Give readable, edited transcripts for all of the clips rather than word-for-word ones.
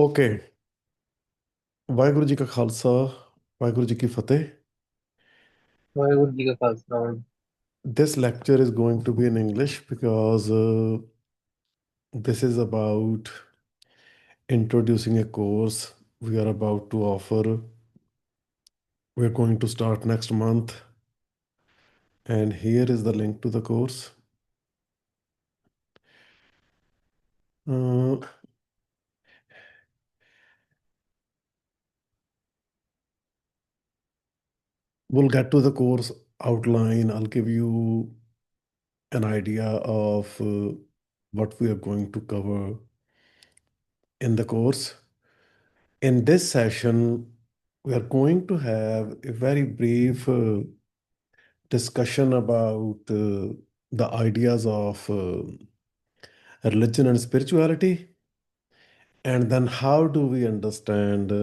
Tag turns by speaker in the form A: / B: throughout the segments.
A: Okay. Waheguru ji ਕਾ ਖਾਲਸਾ, ਵਾਹਿਗੁਰੂ ਜੀ ਕੀ ਫਤਿਹ।
B: ਵਾਹਿਗੁਰੂ ਜੀ ਕਾ Khalsa.
A: This lecture is going to be in English because this is about introducing a course we are about to offer. We're going to start next month, and here is the link to the course. Uh, we'll get to the course outline. I'll give you an idea of what we are going to cover in the course. In this session, we are going to have a very brief discussion about the ideas of religion and spirituality, and then how do we understand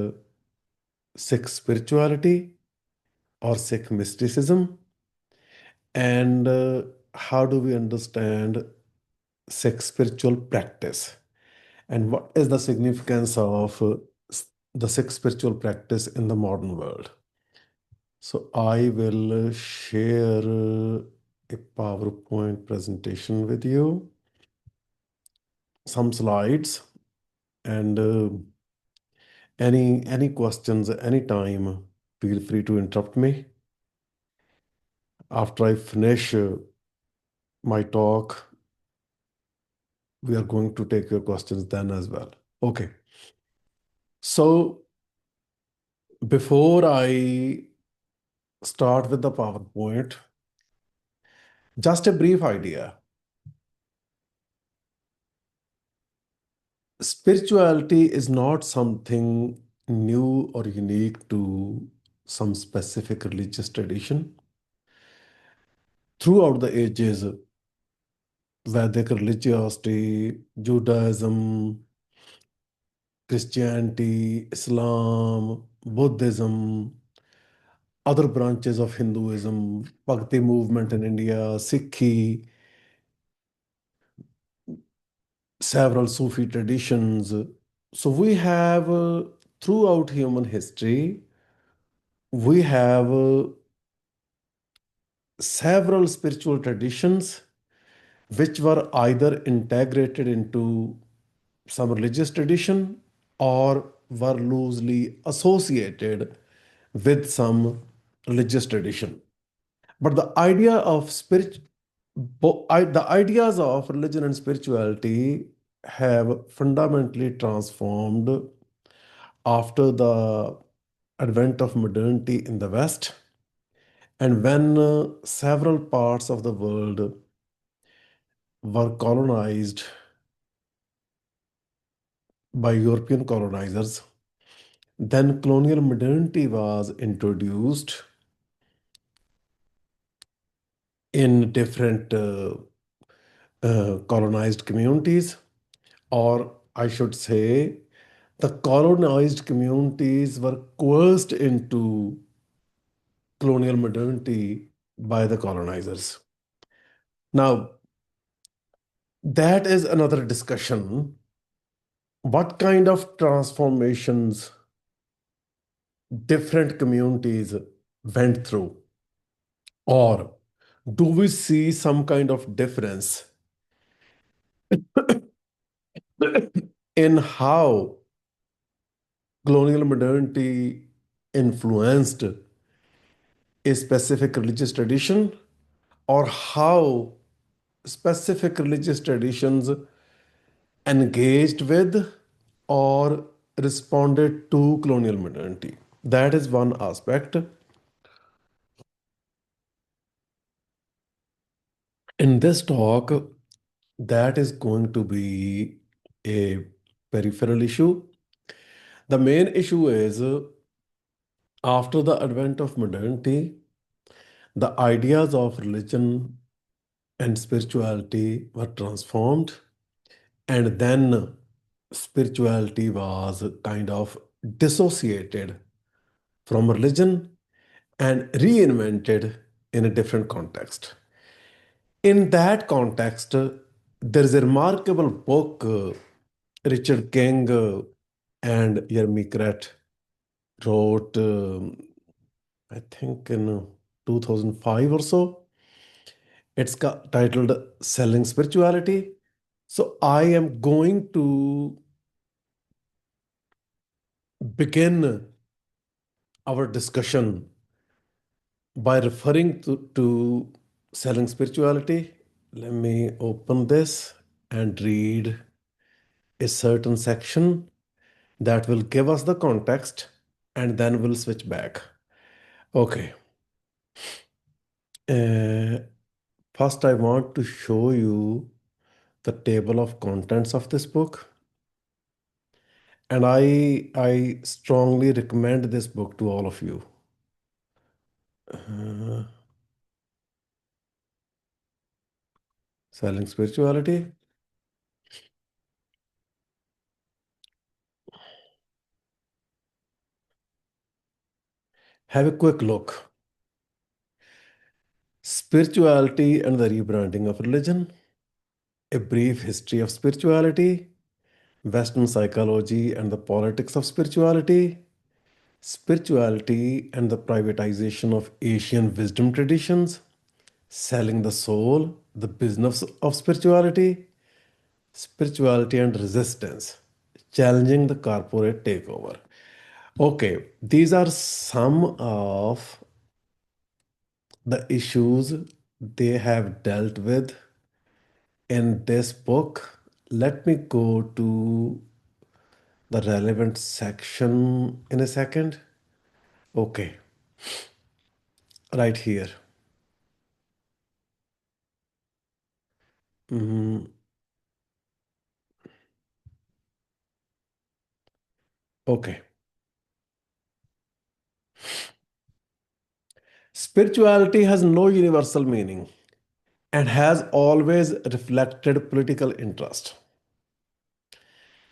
A: Sikh spirituality or Sikh mysticism, and how do we understand Sikh spiritual practice, and what is the significance of the Sikh spiritual practice in the modern world. So I will share a PowerPoint presentation with you, some slides, and any questions anytime. Feel free to interrupt me. After I finish my talk, we are going to take your questions then as well. Okay. So before I start with the PowerPoint, just a brief idea. Spirituality is not something new or unique to some specific religious tradition. Throughout the ages, Vedic religiosity, Judaism, Christianity, Islam, Buddhism, other branches of Hinduism, Bhakti movement in India, Sikhi, several Sufi traditions. So we have, throughout human history, we have several spiritual traditions which were either integrated into some religious tradition or were loosely associated with some religious tradition. But the ideas of religion and spirituality have fundamentally transformed after the advent of modernity in the West, and when several parts of the world were colonized by European colonizers. Then colonial modernity was introduced in different colonized communities, or I should say, the colonized communities were coerced into colonial modernity by the colonizers. Now, that is another discussion. What kind of transformations different communities went through? Or do we see some kind of difference in how colonial modernity influenced a specific religious tradition, or how specific religious traditions engaged with or responded to colonial modernity? That is one aspect. In this talk, that is going to be a peripheral issue. The main issue is after the advent of modernity, the ideas of religion and spirituality were transformed, and then spirituality was kind of dissociated from religion and reinvented in a different context. In that context, there is a remarkable book, Richard King and Yermi Kret wrote, I think in 2005 or so. It's titled Selling Spirituality. So I am going to begin our discussion by referring to selling spirituality. Let me open this and read a certain section that will give us the context and then we'll switch back. Okay. Uh, First, I want to show you the table of contents of this book. And I strongly recommend this book to all of you. Uh, Selling Spirituality. Have a quick look. Spirituality and the rebranding of religion. A brief history of spirituality. Western psychology and the politics of spirituality. Spirituality and the privatization of Asian wisdom traditions. Selling the soul, the business of spirituality. Spirituality and resistance. Challenging the corporate takeover. Okay, these are some of the issues they have dealt with in this book. Let me go to the relevant section in a second. Okay, right here. Mhm. Okay. Spirituality has no universal meaning and has always reflected political interest.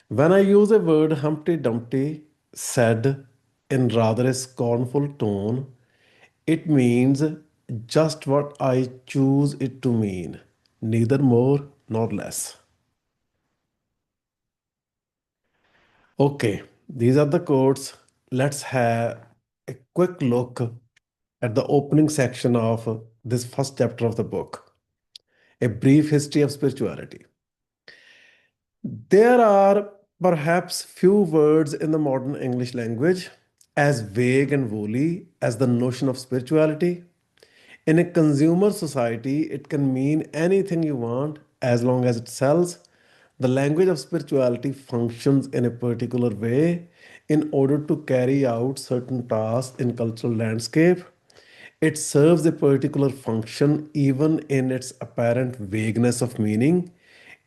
A: When I use a word Humpty Dumpty said in rather a scornful tone, it means just what I choose it to mean, neither more nor less. Okay, these are the quotes. Let's have a quick look at the opening section of this first chapter of the book, A Brief History of Spirituality. There are perhaps few words in the modern English language as vague and woolly as the notion of spirituality. In a consumer society, it can mean anything you want as long as it sells. The language of spirituality functions in a particular way in order to carry out certain tasks in cultural landscape. It serves a particular function even in its apparent vagueness of meaning.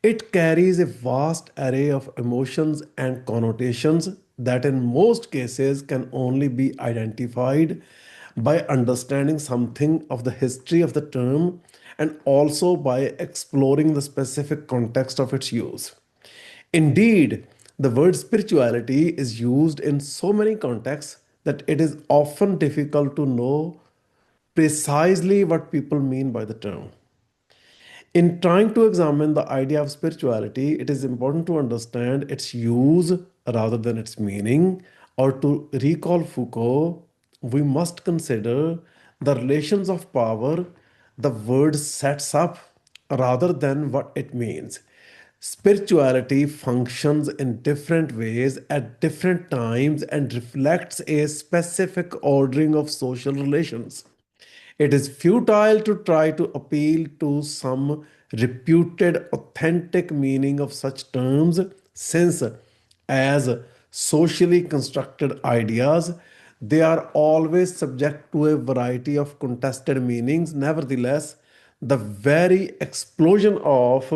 A: It carries a vast array of emotions and connotations that, in most cases, can only be identified by understanding something of the history of the term and also by exploring the specific context of its use. Indeed, the word spirituality is used in so many contexts that it is often difficult to know precisely what people mean by the term. In trying to examine the idea of spirituality, it is important to understand its use rather than its meaning. Or to recall Foucault, we must consider the relations of power the word sets up rather than what it means. Spirituality functions in different ways at different times and reflects a specific ordering of social relations. It is futile to try to appeal to some reputed authentic meaning of such terms, since, as socially constructed ideas, they are always subject to a variety of contested meanings. Nevertheless, the very explosion of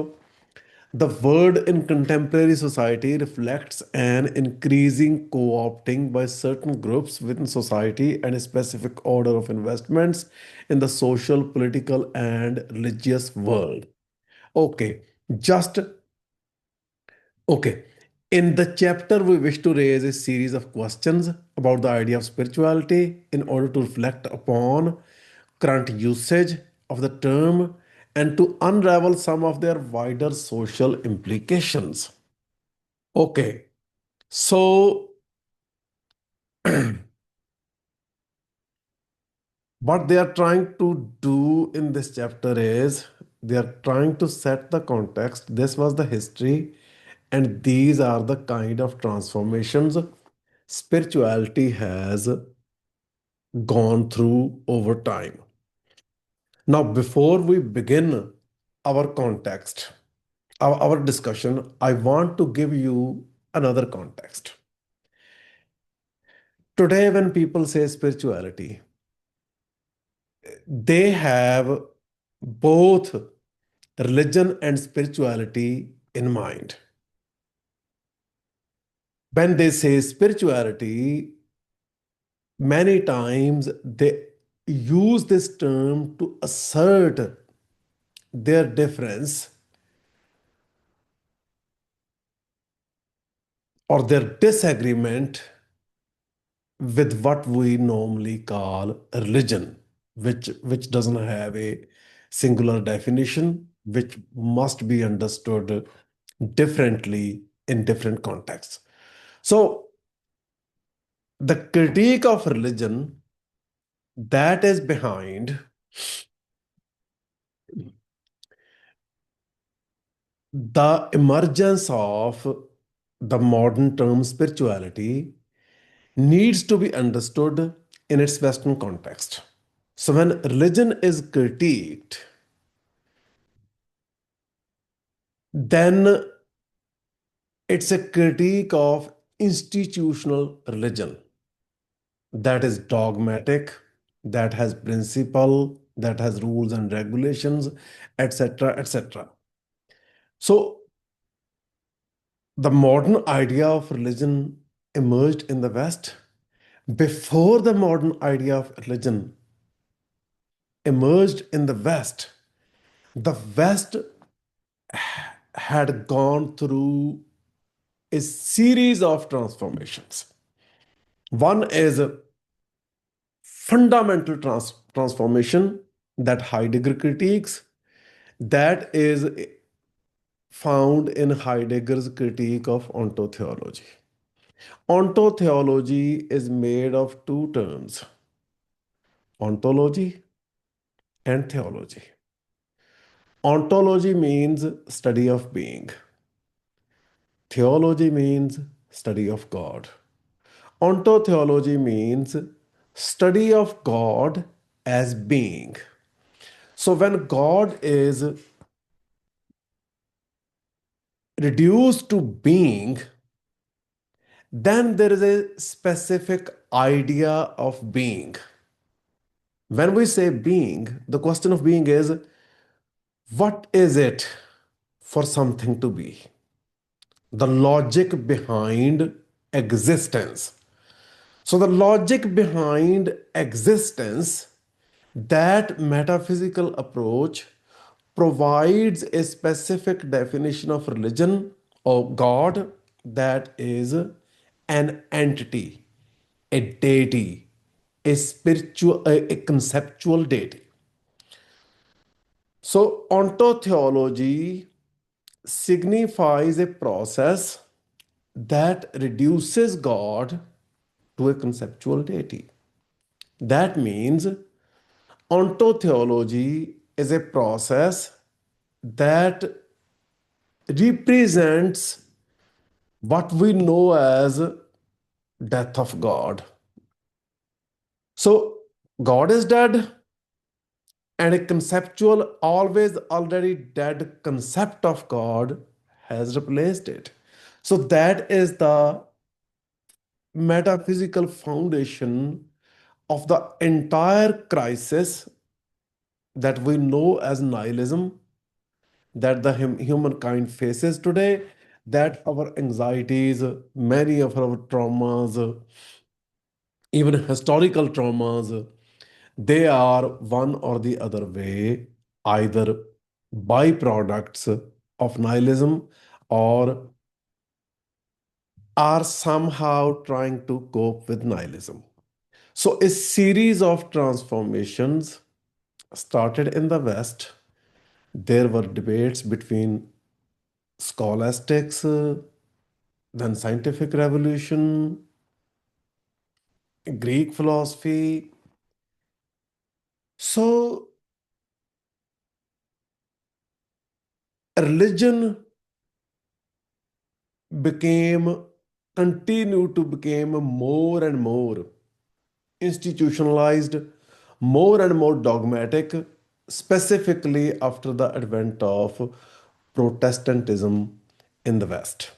A: the word in contemporary society reflects an increasing co opting by certain groups within society and a specific order of investments in the social, political, and religious world. Okay, just okay. In the chapter, we wish to raise a series of questions about the idea of spirituality in order to reflect upon current usage of the term and to unravel some of their wider social implications. Okay, So, what they are trying to do in this chapter is they are trying to set the context. This was the history, and these are the kind of transformations spirituality has gone through over time. Now, before we begin our context, our discussion, I want to give you another context. Today, when people say spirituality, they have both religion and spirituality in mind. When they say spirituality, many times they use this term to assert their difference or their disagreement with what we normally call religion, which doesn't have a singular definition, which must be understood differently in different contexts. So the critique of religion that is behind the emergence of the modern term spirituality needs to be understood in its Western context. So when religion is critiqued, then it's a critique of institutional religion that is dogmatic, that has principle, that has rules and regulations, etc., etc. So the modern idea of religion emerged in the West. Before the modern idea of religion emerged in the West, the West had gone through a series of transformations. One is a fundamental transformation that Heidegger critiques, that is found in Heidegger's critique of ontotheology. Ontotheology is made of two terms, ontology and theology. Ontology means study of being, theology means study of God. Ontotheology means study of God as being. So when God is reduced to being, then there is a specific idea of being. When we say being, the question of being is what is it for something to be? The logic behind existence. So, the logic behind existence, that metaphysical approach provides a specific definition of religion or God, that is an entity, a deity, a spiritual, a conceptual deity. So, ontotheology signifies a process that reduces God to a conceptual deity. That means ontotheology is a process that represents what we know as death of God. So God is dead, and a conceptual, always already dead concept of God has replaced it. So that is the metaphysical foundation of the entire crisis that we know as nihilism, that the humankind faces today, that our anxieties, many of our traumas, even historical traumas, they are one or the other way, either byproducts of nihilism or are somehow trying to cope with nihilism. So, a series of transformations started in the West. There were debates between scholastics, then scientific revolution, Greek philosophy. So religion became continued to become more and more institutionalized, more and more dogmatic, specifically after the advent of Protestantism in the West.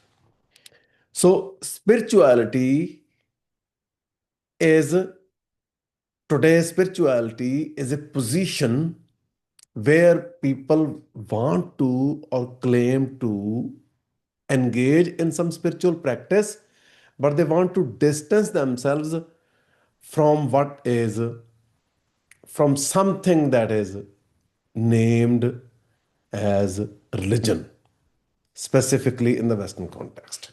A: So is spirituality is a position where people want to or claim to engage in some spiritual practice, but they want to distance themselves from from something that is named as religion, specifically in the Western context.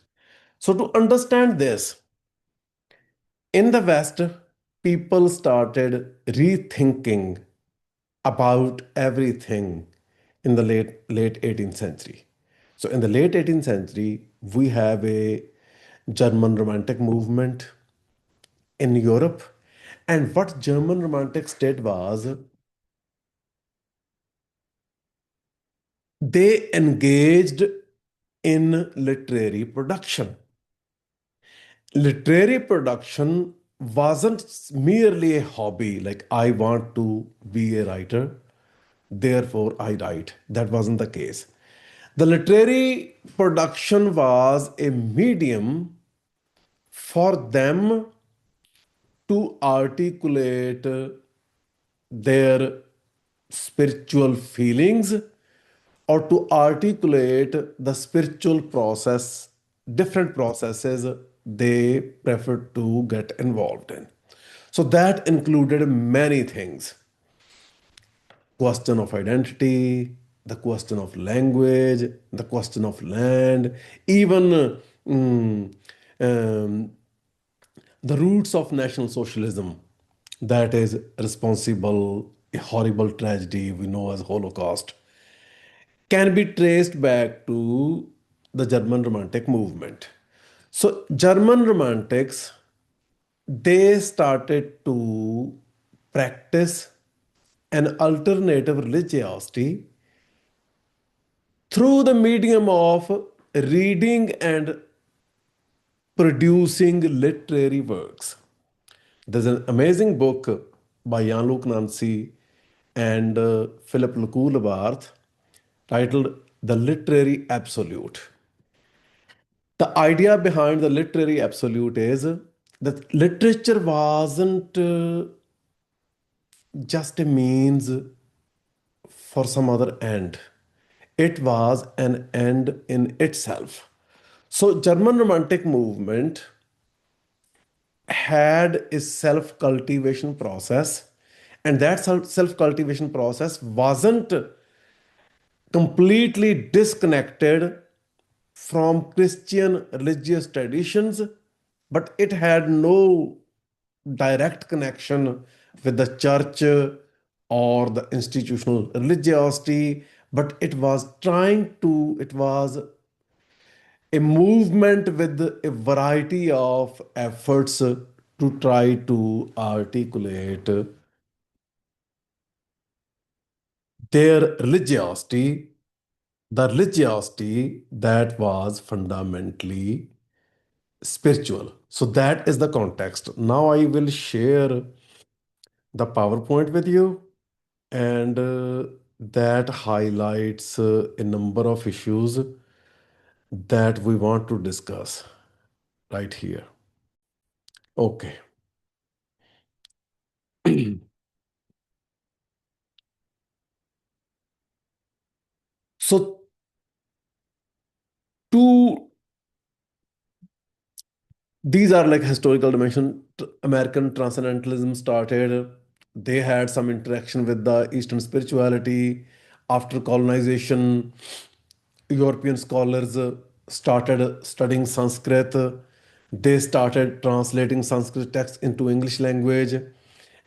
A: So, to understand this, in the West, people started rethinking about everything in the late 18th century. So in the late 18th century, we have a German Romantic movement in Europe. And what German Romantics did was they engaged in literary production. Literary production wasn't merely a hobby, like I want to be a writer, therefore I write. That wasn't the case. The literary production was a medium for them to articulate their spiritual feelings or to articulate the spiritual process, different processes they prefer to get involved in. So that included many things: question of identity, the question of language, the question of land, even um, the roots of National Socialism that is responsible, a horrible tragedy we know as Holocaust, can be traced back to the German Romantic movement. So German Romantics, they started to practice an alternative religiosity through the medium of reading and producing literary works. There's an amazing book by Jan-Luc Nancy and Philip Lecoultre titled The Literary Absolute. The idea behind the literary absolute is that literature wasn't just a means for some other end. It was an end in itself. So German Romantic movement had a self-cultivation process, and that self-cultivation process wasn't completely disconnected from Christian religious traditions, but it had no direct connection with the church or the institutional religiosity, but it was a movement with a variety of efforts to try to articulate their religiosity, the religiosity that was fundamentally spiritual. So that is the context. Now I will share the PowerPoint with you, and that highlights a number of issues that we want to discuss right here. Okay. So two these are like historical dimension. American transcendentalism started. They had some interaction with the Eastern spirituality. After colonization, European scholars started studying Sanskrit. They started translating Sanskrit texts into English language,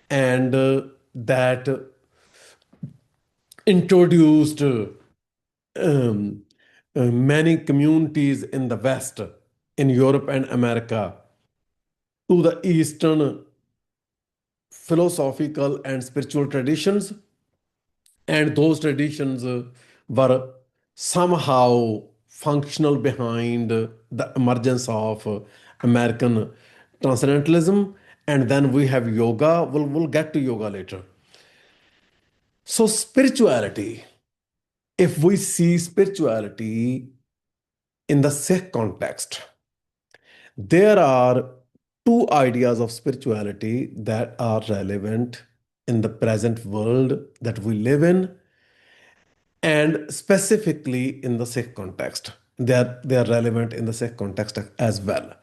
A: and that introduced many communities in the West. in Europe and America to the Eastern philosophical and spiritual traditions, and those traditions were somehow functional behind the emergence of American transcendentalism. And then we have yoga. We'll get to yoga later. So, spirituality, if we see spirituality in the Sikh context, there are two ideas of spirituality that are relevant in the present world that we live in, and specifically in the Sikh context. They are relevant in the Sikh context as well.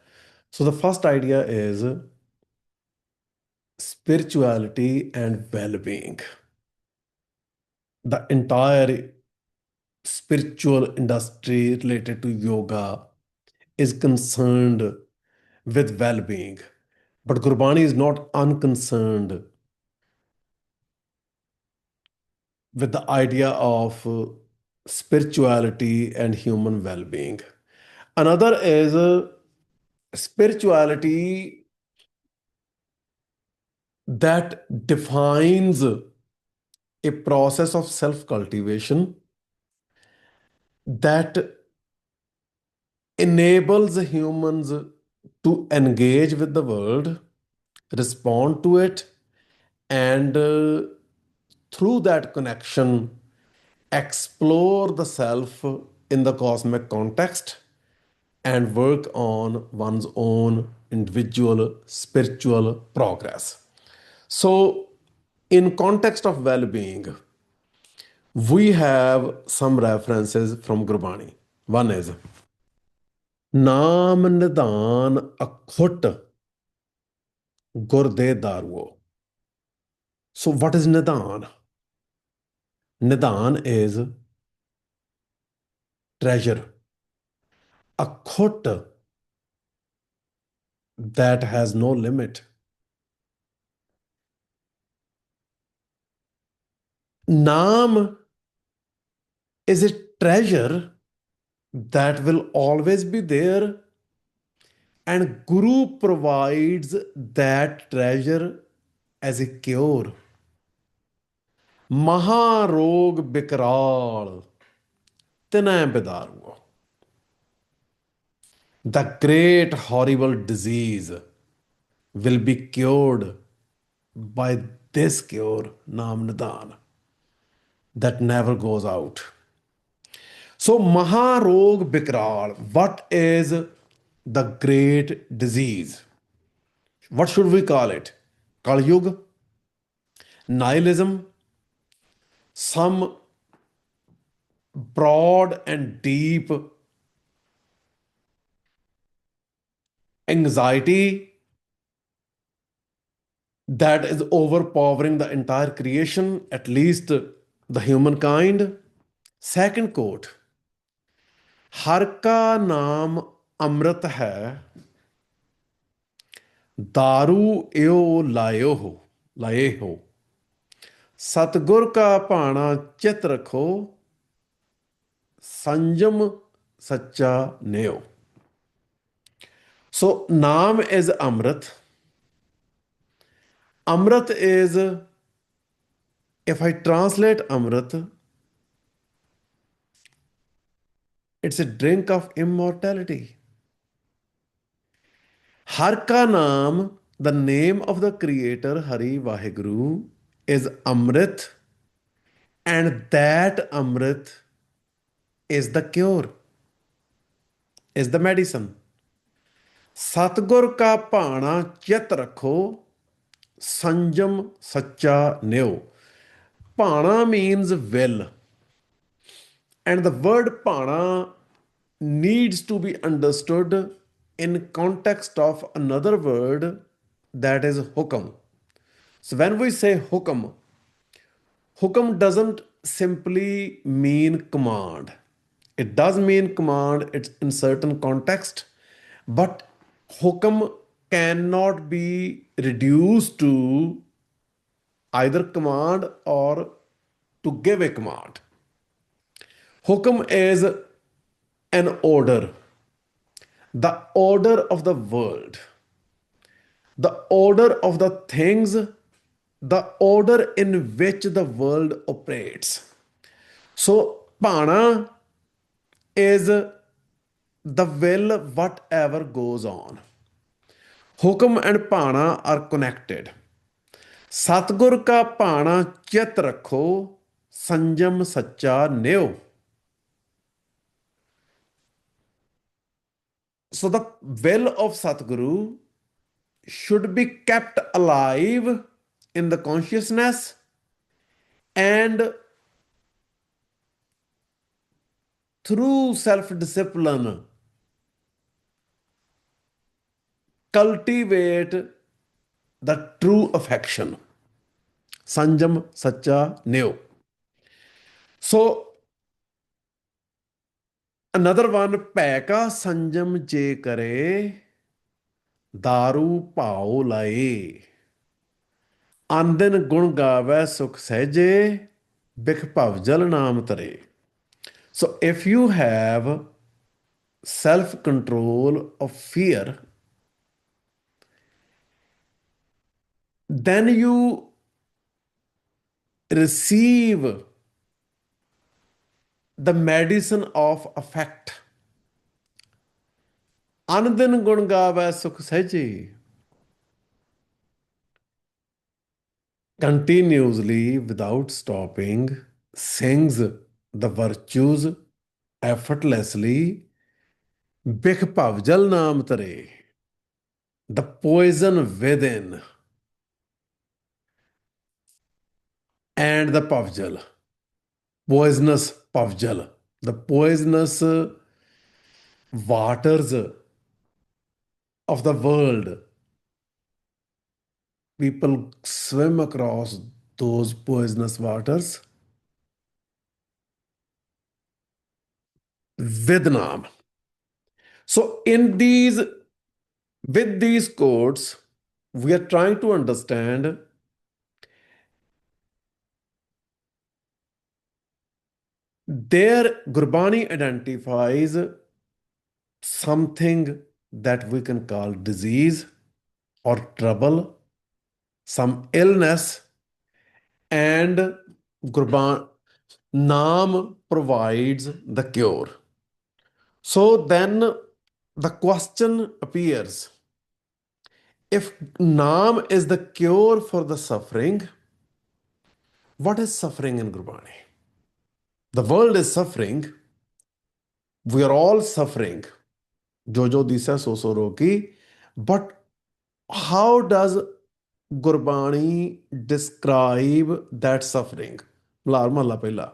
A: So the first idea is spirituality and well-being. The entire spiritual industry related to yoga is concerned with well-being. But Gurbani is not unconcerned with the idea of spirituality and human well-being. Another is spirituality that defines a process of self-cultivation that enables humans to engage with the world, respond to it, and through that connection, explore the self in the cosmic context and work on one's own individual spiritual progress. So, in context of well-being, we have some references from Gurbani. One is Naam Nidan Akhut Gurde Darwo. So, what is Nidan? Nidan is treasure. Akhut, that has no limit. Naam is a treasure that will always be there, and Guru provides that treasure as a cure. Maharog Bikral Tinay Bidaru. The great horrible disease will be cured by this cure, Nam Nidan, that never goes out. So, Maharog Bikral, what is the great disease? What should we call it? Kali Yuga, nihilism, some broad and deep anxiety that is overpowering the entire creation, at least the humankind. Second quote, हर का नाम अमृत है दारू एओ लाए हो सतगुर का भाना चित रखो संयम सच्चा नेओ. So naam is amrit. Amrit is, if I translate amrit, it's a drink of immortality. Har ka naam, the name of the creator Hari Vaheguru, is amrit, and that amrit is the cure, is the medicine. Satgur ka pana chit rakho, sanjam sacha neo. Pana means will, and the word pana needs to be understood in context of another word, that is hukam. So when we say hukam, hukam doesn't simply mean command. It does mean command, it's in certain context, but hukam cannot be reduced to either command or to give a command. Hukam is an order, The order of the world, the order of the things, the order in which the world operates. So, Pana is the will, whatever goes on. Hukam and Pana are connected. Satgur ka Pana chit rakho, sanjam sacha neo. So, the will of Satguru should be kept alive in the consciousness, and through self discipline cultivate the true affection. Sanjam sacha neo. So another one, paika sanjam je kare, daru pao lae. Andin gun gave sukh sehje, bikh bhavjal naam tare. So if you have self control of fear, then you receive the medicine of affect. Andin gun gave sukh sehje. Continuously without stopping sings the virtues effortlessly. Bikh Pavjal Naam Tare, the poison within, and the Pavjal, poisonous Pavjal, the poisonous waters of the world. People swim across those poisonous waters with Naam. So, with these quotes, we are trying to understand their Gurbani identifies something that we can call disease or trouble, some illness, and Gurban Naam provides the cure. So then the question appears, if Naam is the cure for the suffering, what is suffering in Gurbani? The world is suffering. We are all suffering. Jojo disa so so roki. But how does Gurbani describe that suffering? Lar mahla pehla.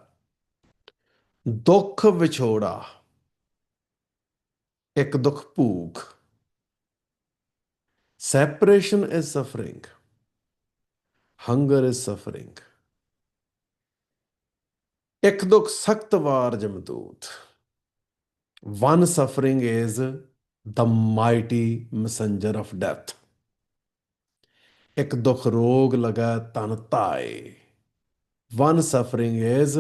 A: Dukh vichoda. Ek dukh ਭੂਖ. Separation is suffering. Hunger is suffering. Ek dukh ਸਖਤ ਵਾਰ ਜਮਦੂਤ. One suffering is the mighty messenger of death. Ek dukh rog laga tan tae. One suffering is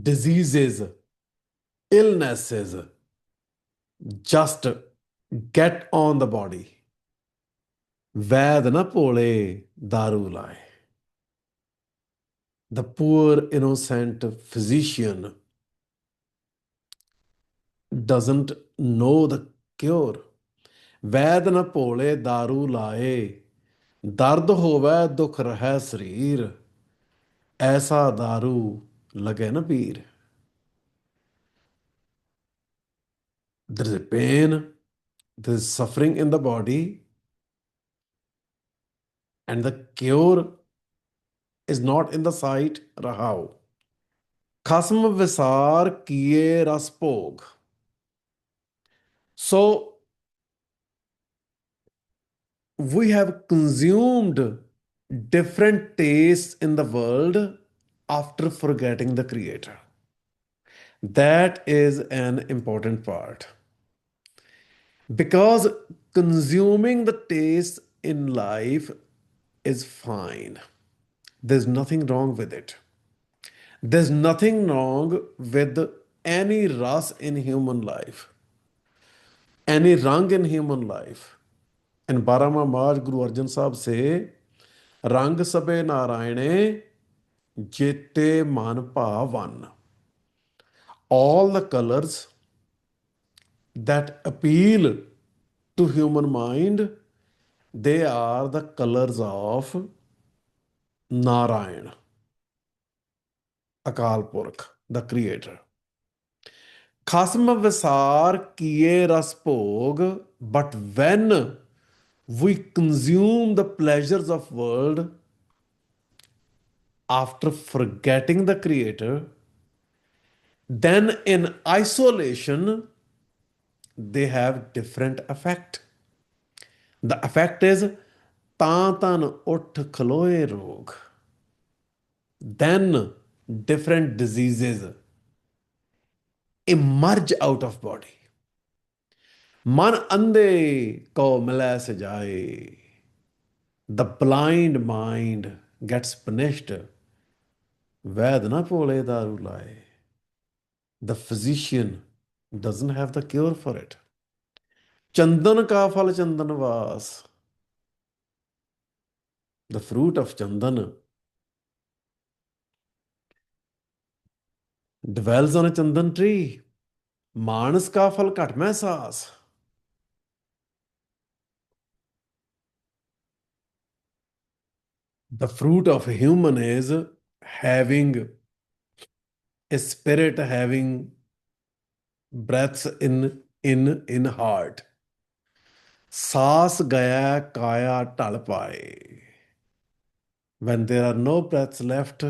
A: diseases, illnesses. Just get on the body. Vaid na pole daru lai. The poor innocent physician doesn't know the cure. ਵੈਦ ਨ ਭੋਲੇ दारू ਲਾਏ ਦਰਦ ਹੋਵੇ ਦੁਖ ਰਹਿ ਸਰੀਰ ਐਸਾ दारू ਲਗੇ ਨਾ ਪੀਰ. There is a pain, there is suffering in the body, and the cure is not in the sight. ਰਹਾਉ ਖਸਮ ਵਿਸਾਰ ਕੀਏ ਰਸ ਭੋਗ. So we have consumed different tastes in the world after forgetting the creator. That is an important part. Because consuming the taste in life is fine. There's nothing wrong with it. There's nothing wrong with any ras in human life, any rang in human life. In 12वां March Guru Arjan Sahib say, Rang sabe narayane jete man bhavan. All the colors that appeal to human mind, they are the colors of Narayan, Akal Purkh, the creator. Khasm visar kiye ras bhog, but when we consume the pleasures of world after forgetting the creator, then in isolation they have different effect. The effect is ਤਾਂ ਤਨ ਉੱਠ ਖਲੋਏ ਰੋਗ. Then different diseases emerge out of body. Man andhe ko milai sajaye. The blind mind gets punished. Vaid na pole daru laye. The physician doesn't have the cure for it. Chandan ka phal chandan vas. The fruit of chandan dwells on a chandan tree. Manas ka phal ghat mein saas. The fruit of a human is having a spirit, having breaths in heart. Saas gaya kaya tal paye. When there are no breaths left,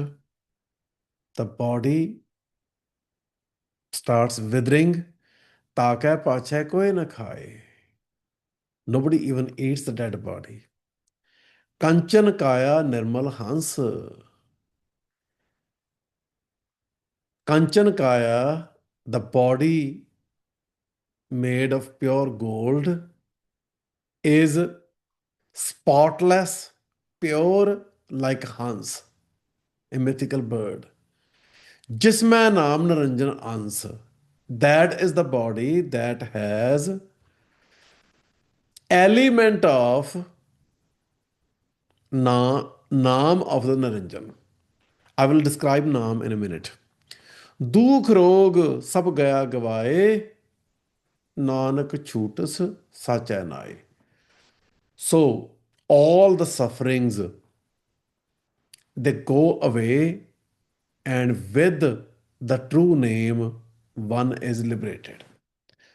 A: the body starts withering. Taakay pache koi na khaye. Nobody even eats the dead body. Kanchan kaya nirmal hans. Kanchan kaya, the body made of pure gold, is spotless, pure like Hans, a mythical bird. Jisme naam Naranjan Ans. That is the body that has element of naam of the Naranjan. I will describe naam in a minute. Dukh rog sab gaya gavaye, nanak chutas sacha nae. So all the sufferings, they go away, and with the true name, one is liberated.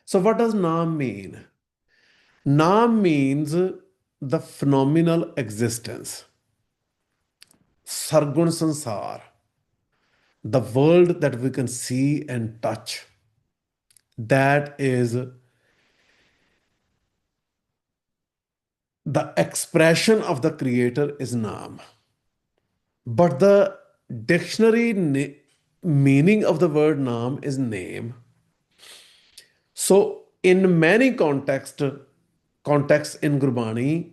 A: So, what does Naam mean? Naam means the phenomenal existence, Sargun Sansar, the world that we can see and touch. That is the expression of the Creator is Naam. But the dictionary meaning of the word Naam is name. So, in many contexts in Gurbani,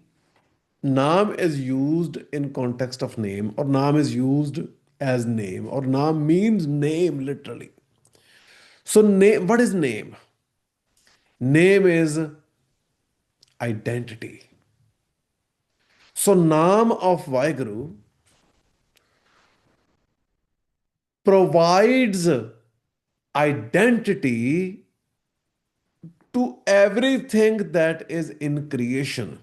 A: Naam is used in context of name, or Naam is used as name, or Naam means name literally. So, name, what is name? Name is identity. So, Naam of Vaheguru provides identity to everything that is in creation,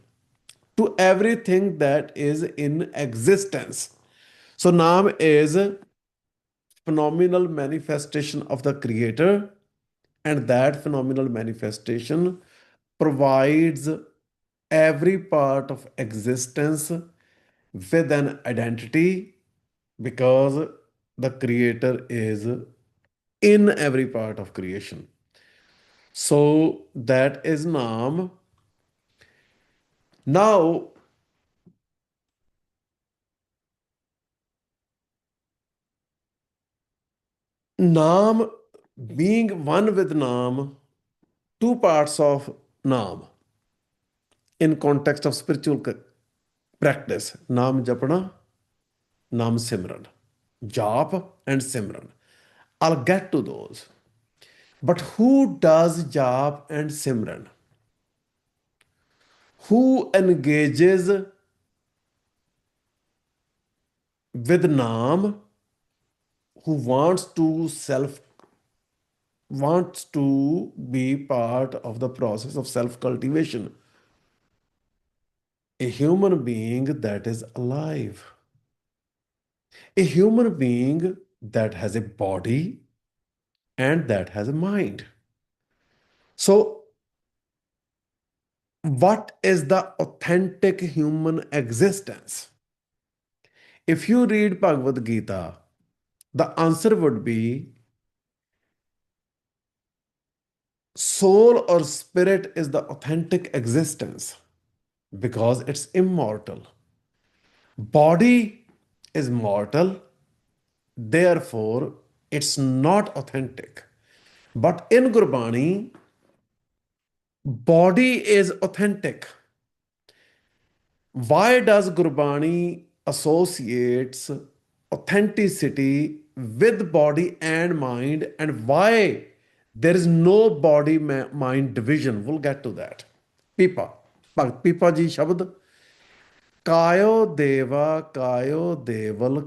A: to everything that is in existence. So, Naam is phenomenal manifestation of the Creator, and that phenomenal manifestation provides every part of existence with an identity because the Creator is in every part of creation. So that is Naam. Now, Naam, being one with Naam, two parts of Naam in context of spiritual practice. Naam Japana, Naam Simran. Jap and Simran. I'll get to those. But who does Jap and Simran? Who engages with Naam, who wants to be part of the process of self cultivation? A human being that is alive, a human being that has a body and that has a mind. So, what is the authentic human existence? If you read Bhagavad Gita, the answer would be soul or spirit is the authentic existence because it's immortal. Body is mortal, therefore, it's not authentic. But in Gurbani, body is authentic. Why does Gurbani associates authenticity with body and mind, and why there is no body mind division? We'll get to that. Pipa. Bhagt Pipa ji Shabd. Kayo deval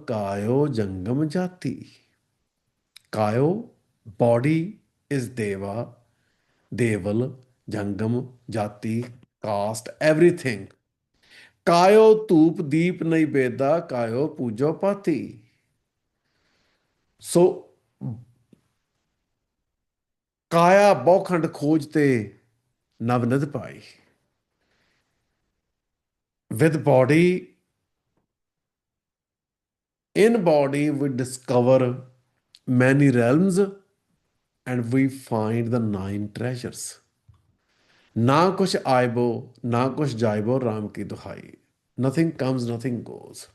A: kayo jangam jati. Kayo, body is deva, deval, jangam, jati, caste, everything. कायो धूप दीप नहीं बेदा कायो पूजो पाती. सो काया बहुखंड खोजते नवनिध पाई. With body, in body, we discover many realms and we find the nine treasures. ना कुछ आयबो ना कुछ जायबो राम की दुहाई. Nothing comes, nothing goes.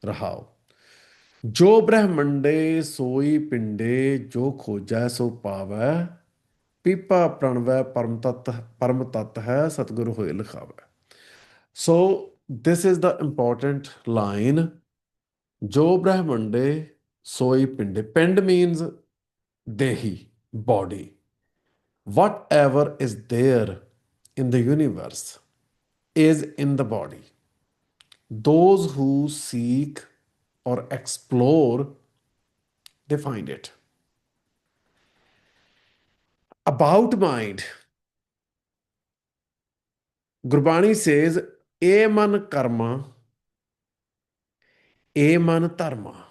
A: रहाओ. जो ब्रह्मंडे सोई पिंडे जो खोजै सो पावै. पीपा प्रणवै परम तत्त है सतगुरु होए लिखावै. So this is the important line. जो ब्रह्मंडे सोई पिंडे. Pind means dehi, body. Whatever is there in the universe is in the body. Those who seek or explore, they find it. About mind, Gurbani says, E man karma, E man dharma,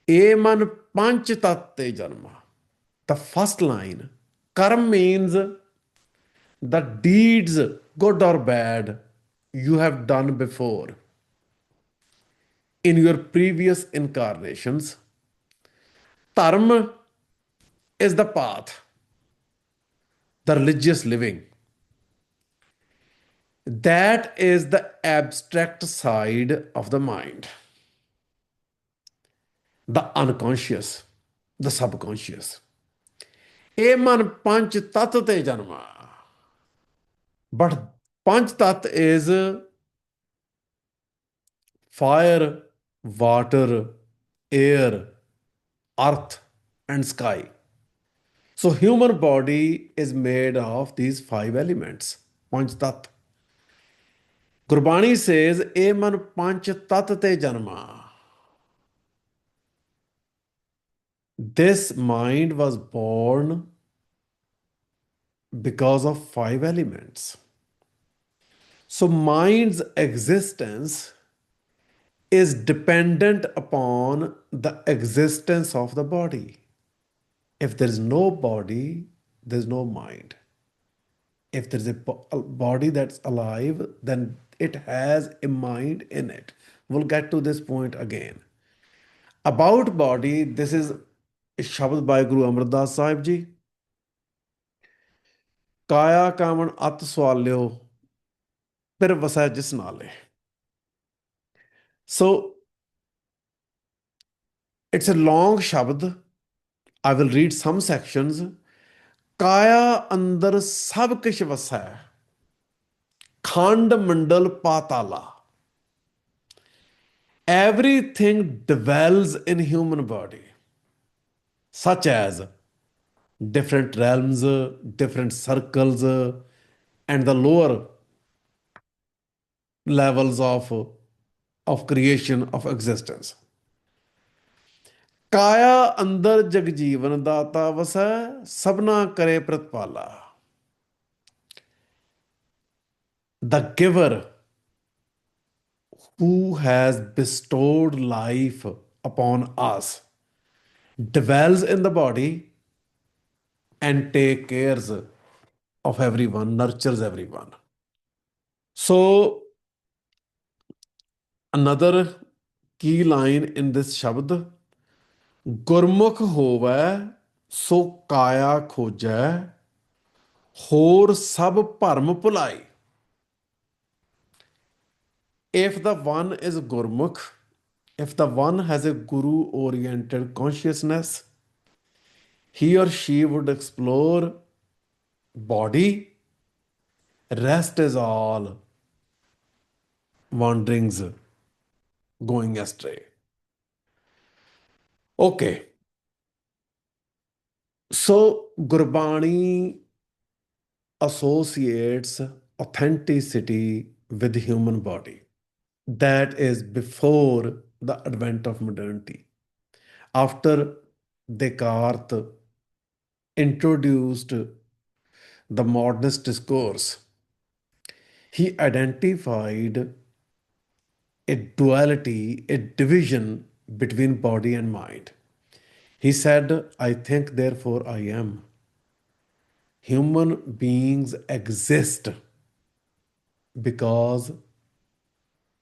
A: E man panch tatte janma. The first line, karma means the deeds, good or bad, you have done before in your previous incarnations. Dharma is the path, the religious living. That is the abstract side of the mind, the unconscious, the subconscious. ਇਹ ਮਨ ਪੰਜ ਤੱਤ ਤੇ Janma. But ਪੰਜ ਤੱਤ is fire, water, air, earth, and sky. So human body is made of these five elements. Panch tat. Gurbani says, "E man panch tat te janma." This mind was born because of five elements. So mind's existence is dependent upon the existence of the body. If there is no body, there's no mind. If there's a body that's alive, then it has a mind in it. We'll get to this point again. About body, this is a Shabad by Guru Amar Das Sahib Ji. Kaya kaman at swalyo, pir vasai jis nale. So it's a long Shabad. I will read some sections. Kaya andar sab kish vasai. Khand mandal patala. Everything dwells in human body, such as different realms, different circles, and the lower levels of creation of existence. काया अंदर जगजीवन दाता वसै सबना करे प्रतिपाला. The giver who has bestowed life upon us dwells in the body and take cares of everyone, nurtures everyone. So another key line in this shabd, ਗੁਰਮੁਖ ਹੋਵੈ ਸੋ ਕਾਇਆ ਖੋਜੈ ਹੋਰ ਸਭ ਭਰਮ ਭੁਲਾਈ. If the one is Gurmukh, if the one has a Guru oriented consciousness, he or she would explore body, rest is all wanderings going astray. Okay, so Gurbani associates authenticity with the human body. That is before the advent of modernity. After Descartes introduced the modernist discourse, he identified a duality, a division between body and mind. He said, I think, therefore I am. Human beings exist because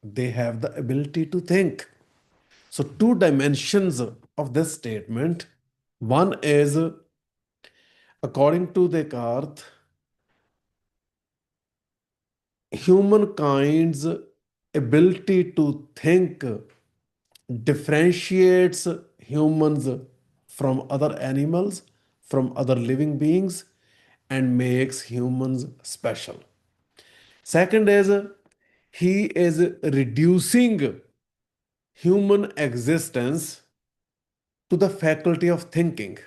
A: they have the ability to think. So, two dimensions of this statement. One is, according to Descartes, humankind's ability to think differentiates humans from other animals, from other living beings, and makes humans special. Second is, he is reducing human existence to the faculty of thinking.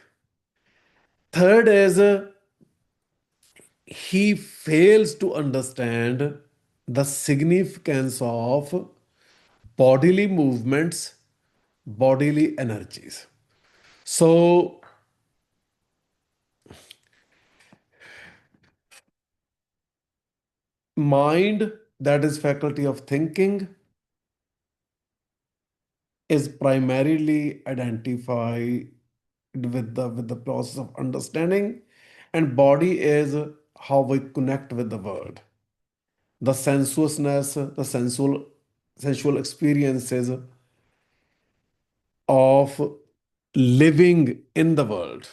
A: Third is, he fails to understand the significance of bodily movements, bodily energies. So, mind, that is faculty of thinking, is primarily identified with the process of understanding, and body is how we connect with the world. The sensuousness, the sensual experiences of living in the world,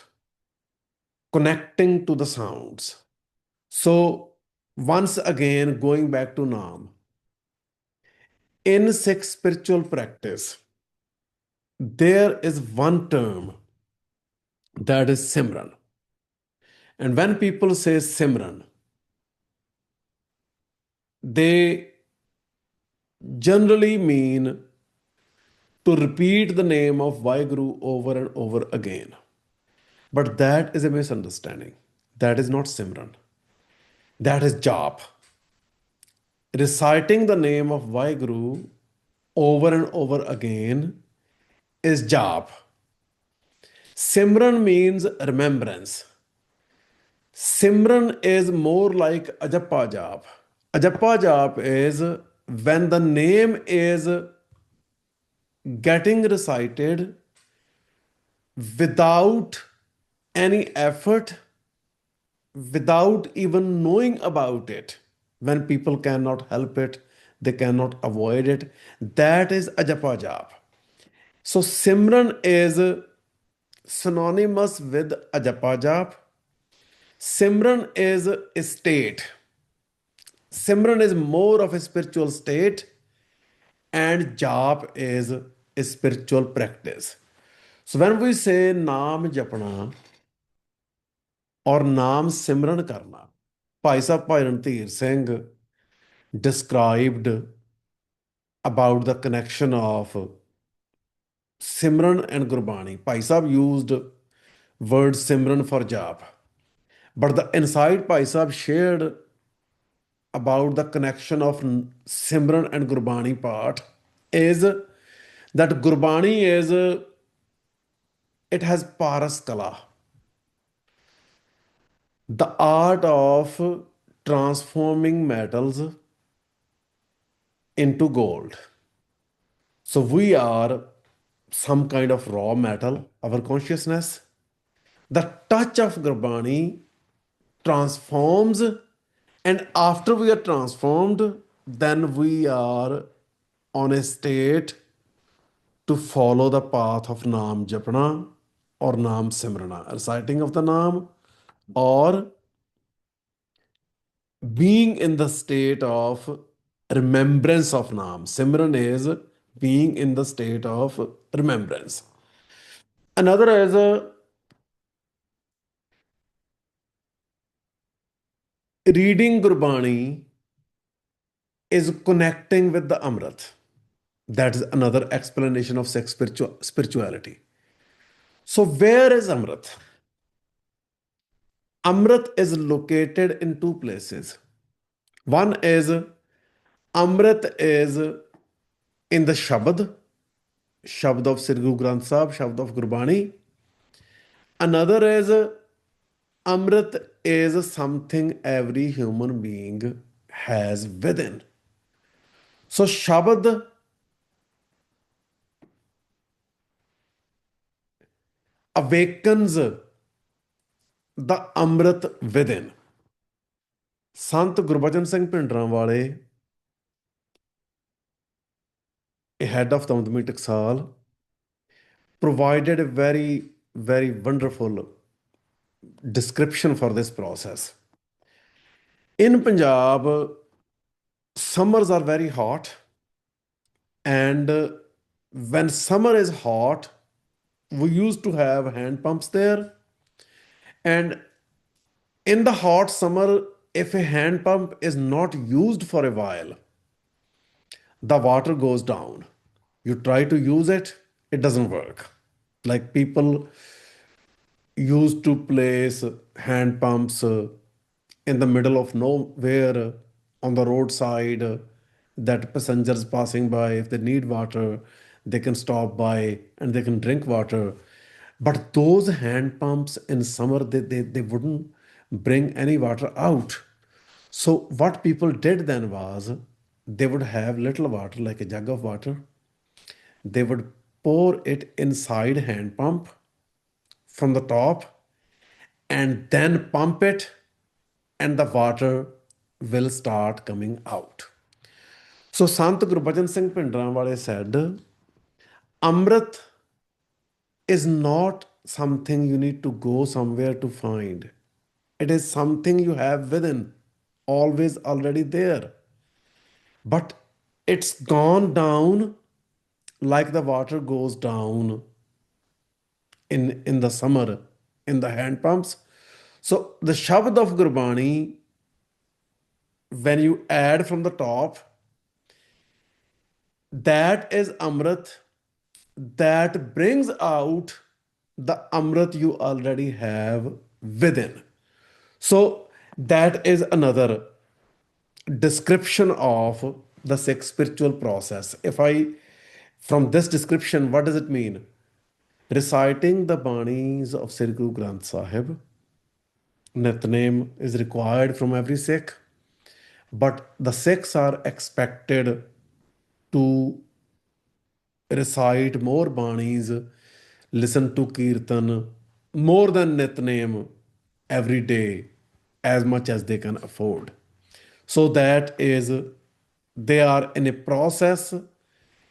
A: connecting to the sounds. So, once again, going back to Naam, in Sikh spiritual practice, there is one term that is Simran. And when people say Simran, they generally mean to repeat the name of Vaheguru over and over again. But that is a misunderstanding. That is not Simran. That is Jap. Reciting the name of Vaheguru over and over again is Jap. Simran means remembrance. Simran is more like Ajappa Jap. Ajappa Jap is when the name is getting recited without any effort, without even knowing about it. When people cannot help it, they cannot avoid it. That is Ajapa Jap. So Simran is synonymous with Ajapa Jap. Simran is a state. Simran is more of a spiritual state, and Jap is a spiritual practice. So when we say Naam Japana or Naam Simran Karna, Bhai Sahib Bhai Ranveer Singh described about the connection of Simran and Gurbani. Bhai Sahib used word Simran for job. But the insight Bhai Sahib shared about the connection of Simran and Gurbani part is that Gurbani is, it has Paras Kala, the art of transforming metals into gold. So we are some kind of raw metal, our consciousness. The touch of Gurbani transforms, and after we are transformed, then we are on a state to follow the path of Naam Japna or Naam Simrana, reciting of the Naam, or being in the state of remembrance of Naam. Simran is being in the state of remembrance. Another is reading Gurbani is connecting with the Amrit. That is another explanation of Sikh spirituality. So, where is Amrit? Amrit is located in two places. One is Amrit is in the Shabad of Sri Guru Granth Sahib, Shabad of Gurbani. Another is Amrit is something every human being has within. So Shabad awakens the Amrit within. Sant Gurbachan Singh Phindranwale, a head of Damdami Taksal, provided a very, very wonderful description for this process. In Punjab, summers are very hot, and when summer is hot, we used to have hand pumps there. And in the hot summer, if a hand pump is not used for a while, the water goes down. You try to use it, it doesn't work. Like people used to place hand pumps in the middle of nowhere on the roadside, that passengers passing by, if they need water, they can stop by and they can drink water. But those hand pumps in summer, they wouldn't bring any water out. So what people did then was they would have little water, like a jug of water. They would pour it inside hand pump from the top and then pump it, and the water will start coming out. So Sant Gurbachan Singh Phindranwale said, Amrit is not something you need to go somewhere to find. It is something you have within, always already there. But it's gone down like the water goes down in the summer in the hand pumps. So the Shabad of Gurbani, when you add from the top, that is Amrit that brings out the Amrit you already have within. So that is another description of the Sikh spiritual process. From this description, what does it mean? Reciting the Banis of Sri Guru Granth Sahib, Nitnem is required from every Sikh, but the Sikhs are expected to recite more Banis, listen to Kirtan, more than Nitnem every day, as much as they can afford. So that is, they are in a process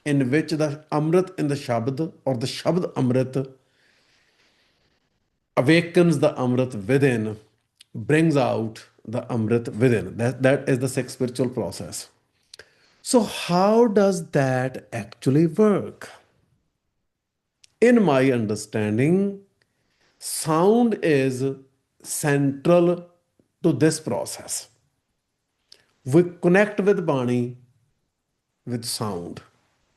A: in which the Amrit in the Shabd or the Shabd Amrit awakens the Amrit within, brings out the Amrit within. That is the Sikh spiritual process. So, how does that actually work? In my understanding, sound is central to this process. We connect with Bani with sound.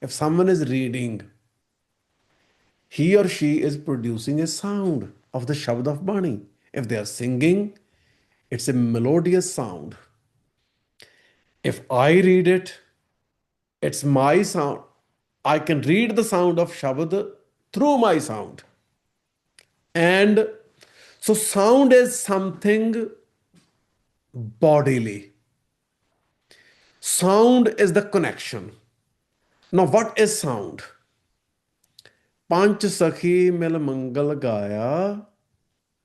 A: If someone is reading, he or she is producing a sound. of the Shabd of Bani. If they are singing, it's a melodious sound. If I read it, it's my sound. I can read the sound of Shabd through my sound. And so, sound is something bodily. Sound is the connection. Now, what is sound? Panch Sakhi Mil Mangal Gaya,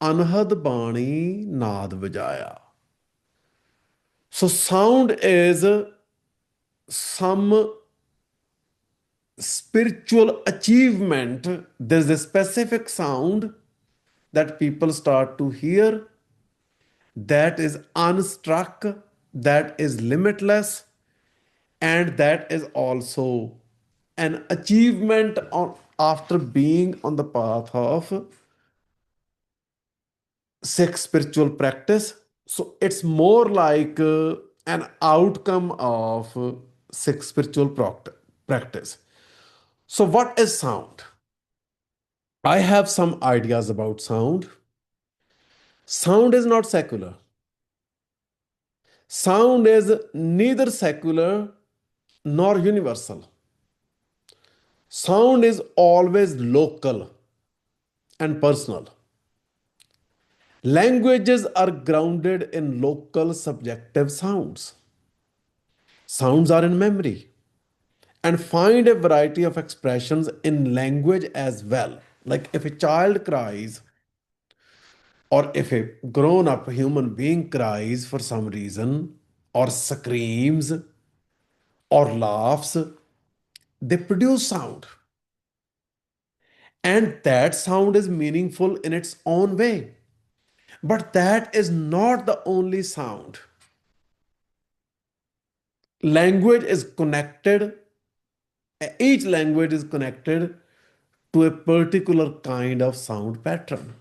A: Anhad Bani Naad Vijaya. So, sound is some spiritual achievement. There's a specific sound that people start to hear that is unstruck, that is limitless, and that is also an achievement after being on the path of Sikh spiritual practice. So it's more like an outcome of Sikh spiritual practice. So, what is sound? I have some ideas about sound. Sound is not secular. Sound is neither secular nor universal. Sound is always local and personal. Languages are grounded in local subjective sounds. Sounds are in memory and find a variety of expressions in language as well. Like if a child cries, or if a grown up human being cries for some reason, or screams, or laughs, they produce sound. And that sound is meaningful in its own way. But that is not the only sound. Language is connected, each language is connected to a particular kind of sound pattern.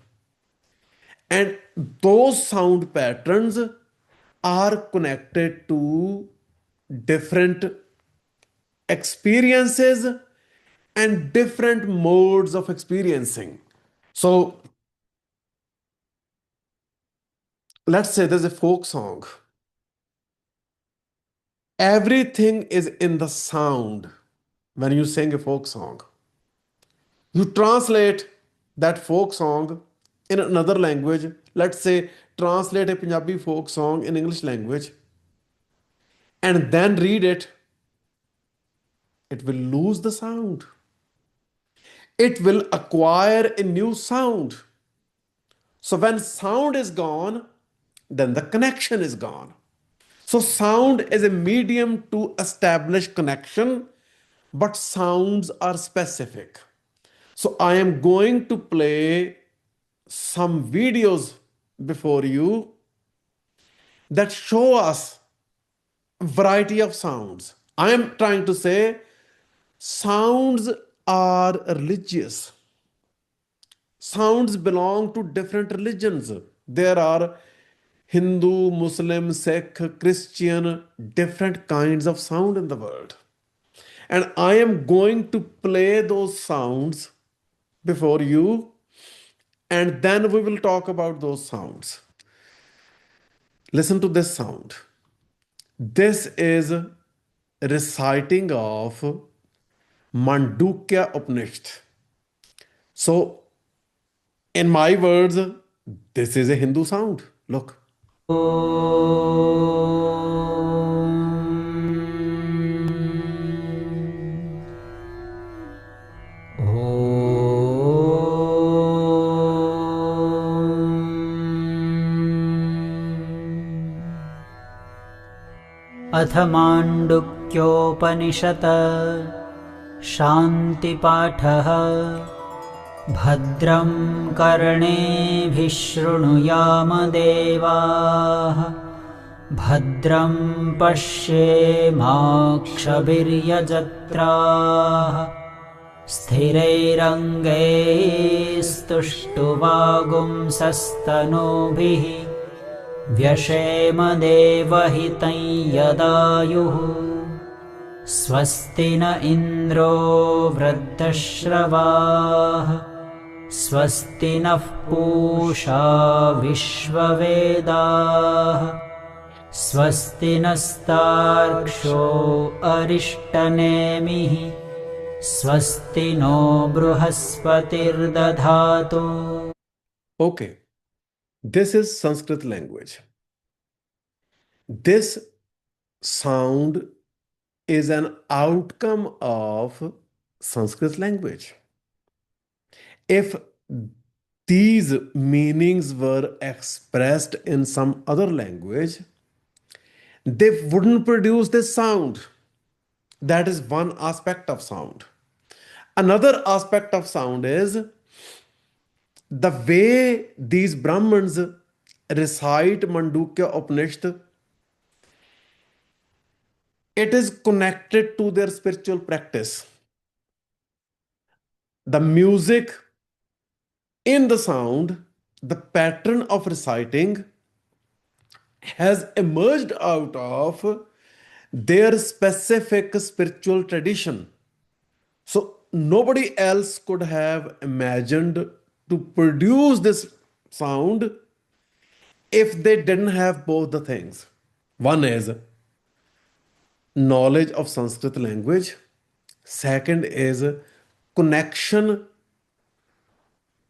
A: And those sound patterns are connected to different experiences and different modes of experiencing. So let's say there's a folk song. Everything is in the sound when you sing a folk song. You translate that folk song in another language. Let's say translate a Punjabi folk song in English language and then read it, it will lose the sound. It will acquire a new sound. So when sound is gone, then the connection is gone. So sound is a medium to establish connection, but sounds are specific. So I am going to play some videos before you that show us a variety of sounds. I am trying to say sounds are religious. Sounds belong to different religions. There are Hindu, Muslim, Sikh, Christian, different kinds of sound in the world. And I am going to play those sounds before you, and then we will talk about those sounds. Listen to this sound. This is reciting of Mandukya Upanishad. So, in my words, this is a Hindu sound. Look.
C: अथ माण्डुक्योपनिषत् शान्तिपाठः भद्रं कर्णेभिः शृणुयाम देवाः भद्रं पश्येमाक्षभिर्यजत्राः स्थिरैरङ्गैस्तुष्टुवागुंसस्तनूभिः व्यशेम देवहितं यदायुः स्वस्ति न इन्द्रो वृद्धश्रवाः स्वस्ति नः पूषा विश्ववेदाः स्वस्ति नस्तार्क्ष्यो अरिष्टनेमिः स्वस्ति no बृहस्पतिर्दधातु.
A: Okay, this is Sanskrit language. This sound is an outcome of Sanskrit language. If these meanings were expressed in some other language, they wouldn't produce this sound. That is one aspect of sound. Another aspect of sound is the way these Brahmins recite Mandukya Upanishad. It is connected to their spiritual practice. The music in the sound, the pattern of reciting has emerged out of their specific spiritual tradition. So nobody else could have imagined to produce this sound if they didn't have both the things. One is knowledge of Sanskrit language. Second is connection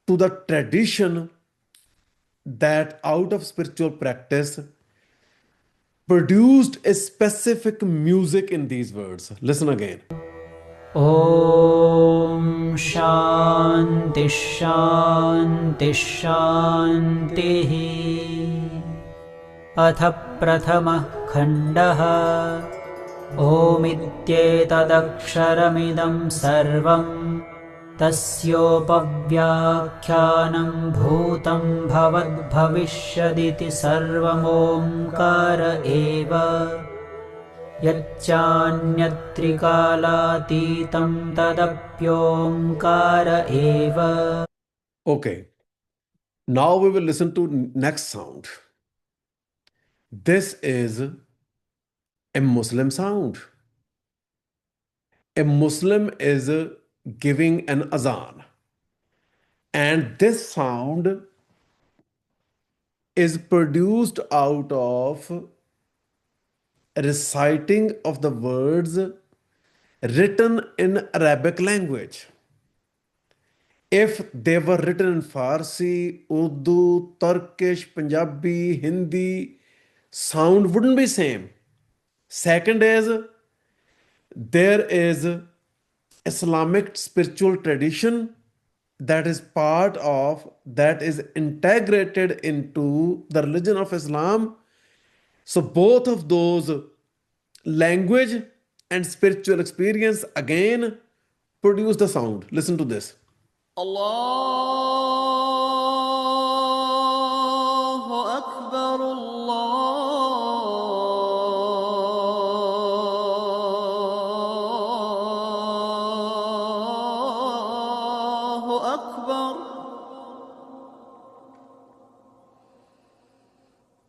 A: to the tradition that out of spiritual practice produced a specific music in these words. Listen again.
C: ॐ शान्ति शान्ति शान्तिः. अथ प्रथमः खण्डः. ओमित्येतदक्षरमिदं सर्वं तस्योपव्याख्यानं भूतं भवद्भविष्यदिति सर्वमोङ्कार एव. यच्चान्यत्रिकालातीतं तदप्योङ्कार एव.
A: Okay, now we will listen to next sound. This is a Muslim sound. A Muslim is giving an azan, and this sound is produced out of reciting of the words written in Arabic language. If they were written in Farsi, Urdu, Turkish, Punjabi, Hindi, sound wouldn't be same. Second is there is Islamic spiritual tradition that is part of, that is integrated into the religion of Islam. So both of those, language and spiritual experience, again produce the sound. Listen to this.
D: الله أكبر الله أكبر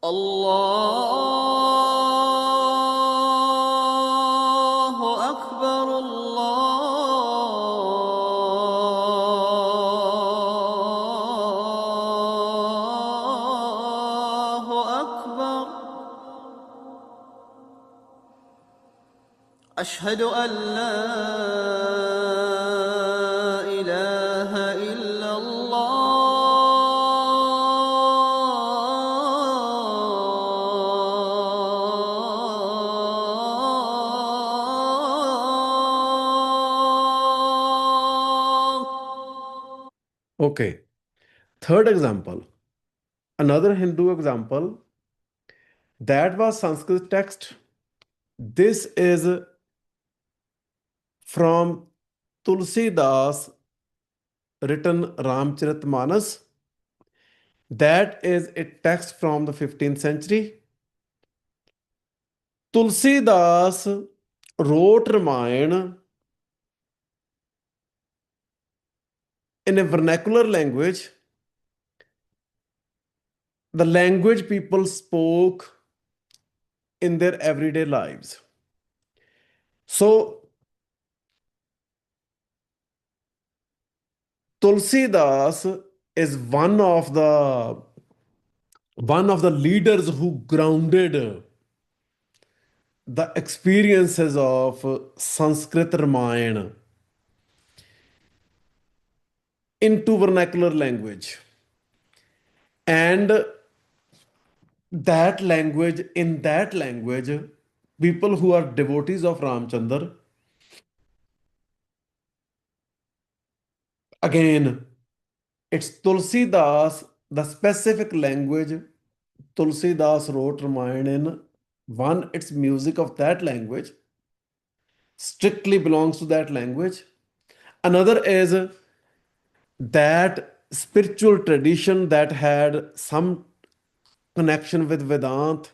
D: الله أكبر الله أكبر. أشهد أن لا إله إلا الله.
A: Okay. Third example, another Hindu example, that was Sanskrit text. This is from Tulsidas written Ramcharitmanas. That is a text from the 15th century. Tulsidas wrote Ramayana in a vernacular language, the language people spoke in their everyday lives. So Tulsidas is one of the leaders who grounded the experiences of Sanskrit Ramayana into vernacular language. And in that language, people who are devotees of Ramchandar, again, it's Tulsidas, the specific language Tulsidas wrote Ramayana in. One, it's music of that language, strictly belongs to that language. Another is that spiritual tradition that had some connection with Vedant,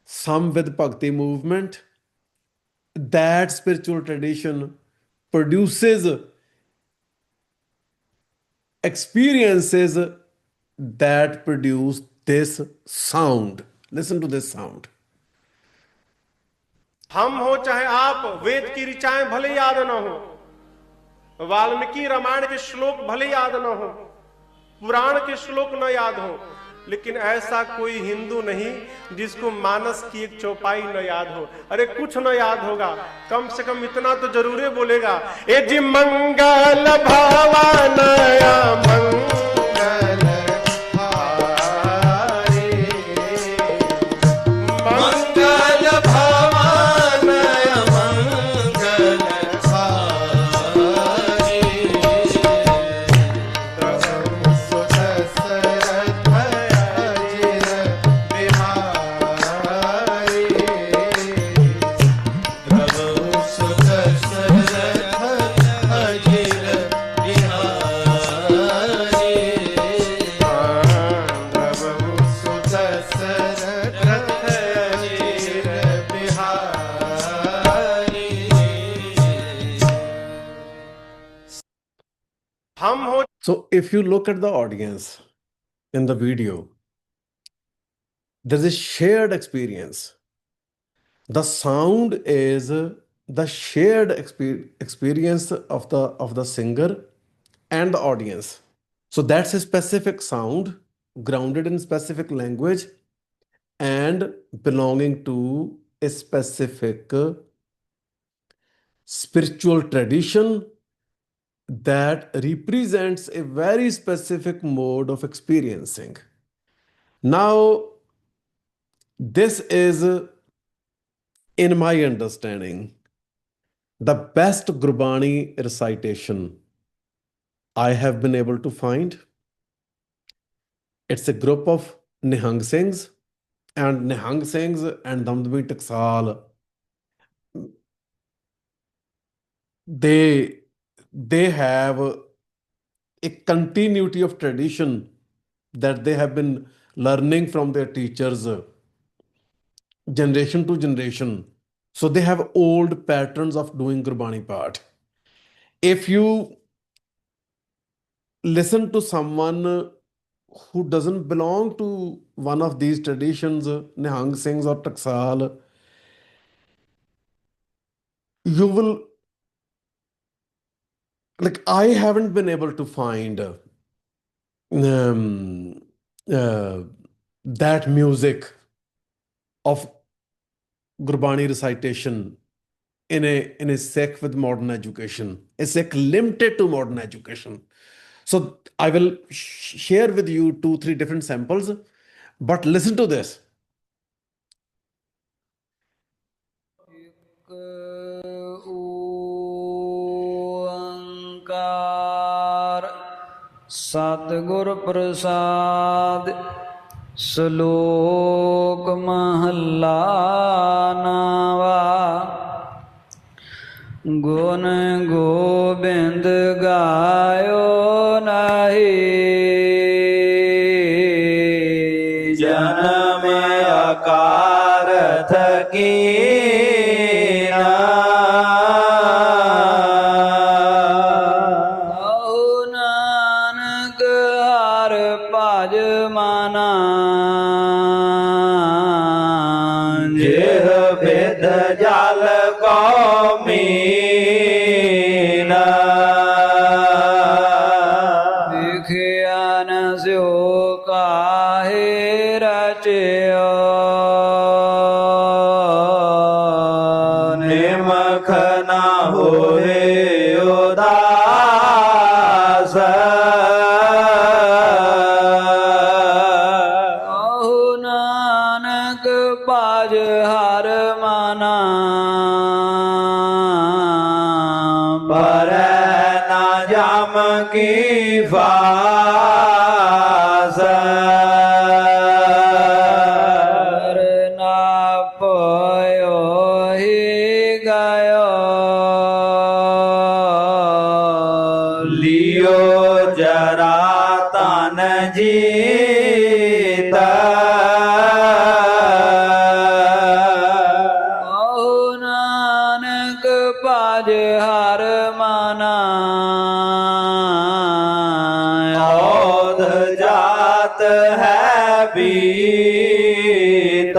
A: some with Bhakti movement. That spiritual tradition produces experiences that produce this sound. Listen to this sound.
E: हम हो चाहे आप, वेद की ऋचाएं भले याद न हो, वाल्मीकि रामायण के श्लोक भले याद न हो, पुराण के श्लोक न याद हो, लेकिन ऐसा कोई हिंदू नहीं जिसको मानस की एक चौपाई न याद हो। अरे कुछ न याद होगा, कम से कम इतना तो जरूर बोलेगा, ए जी मंगल भवानया मंगल हारे, मंगल भवानया मंगल हारे, प्रभु सुत सरथ अजिर बिहारी, प्रभु सुत सरथ अजिर बिहारी, प्रभु सुत सरथ अजिर बिहारी। हम हो
A: So, if you look at the audience in the video, there's a shared experience. The sound is the shared experience of the singer and the audience. So that's a specific sound grounded in specific language and belonging to a specific spiritual tradition that represents a very specific mode of experiencing. Now, this is, in my understanding, the best Gurbani recitation I have been able to find. It's a group of Nihang Singhs, and Nihang Singhs and Damdami Taksal, they have a continuity of tradition that they have been learning from their teachers generation to generation. So they have old patterns of doing Gurbani part. If you listen to someone who doesn't belong to one of these traditions, Nihang Singhs or Taksal, you will, like, I haven't been able to find that music of Gurbani recitation in a Sikh with modern education, a Sikh limited to modern education. So I will share with you 2-3 different samples, but listen to this.
F: ਓੰਕਾਰ ਸਤਿਗੁਰ ਪ੍ਰਸਾਦ ਸ਼ਲੋਕ ਮਹੱਲਾ ਨਾਵਾ ਗੁਣ ਗੋਬਿੰਦ ਗਾਇਓ ਨਾਹੀ ਜਨਮ ਅਕਾਰਥ ਕੀਨਾ ਆਹੁ ਨਾਨਕ ਹਰਿ ਭਜ ਮਨਾ ਜਿਹ ਬਿਦ ਜਲ ਕੋ ਮੀਨਾ ਨਾਹੀ ਰਚਿਓ ਨਿਮਖ ਨਾ ਹੋਏ ਉਦਾਸ ਕਹੋ ਨਾਨਕ ਭਜ ਹਰ ਮਨਾ ਪਰੈ ਨਾ ਜਮ ਕੀ ਫਾਸ ਨਾ ਪਇਓ ਹੀ ਗਇਓ ਲਿਓ ਜਰਾ ਤਨ ਜੀਤ ਕਹੋ ਨਾਨਕ ਭਜ ਹਰ ਮਨਾ ਔਧ ਜਾਤ ਹੈ ਬੀਤ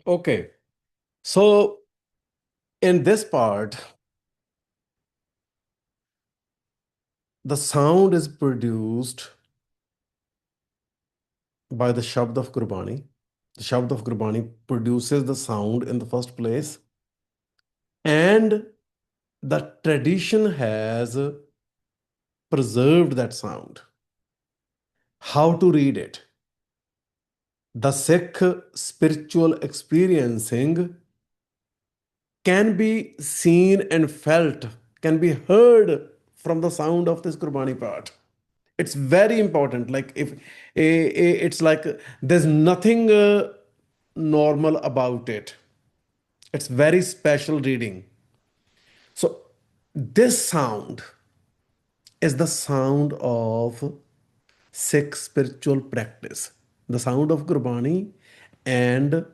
A: Okay, so in this part, the sound is produced by the Shabd of Gurbani. The Shabd of Gurbani produces the sound in the first place, and the tradition has preserved that sound. How to read it? The Sikh spiritual experiencing can be seen and felt, can be heard from the sound of this Gurbani part. It's very important. Like if it's like there's nothing normal about it. It's very special reading. So this sound is the sound of Sikh spiritual practice. The sound of Gurbani and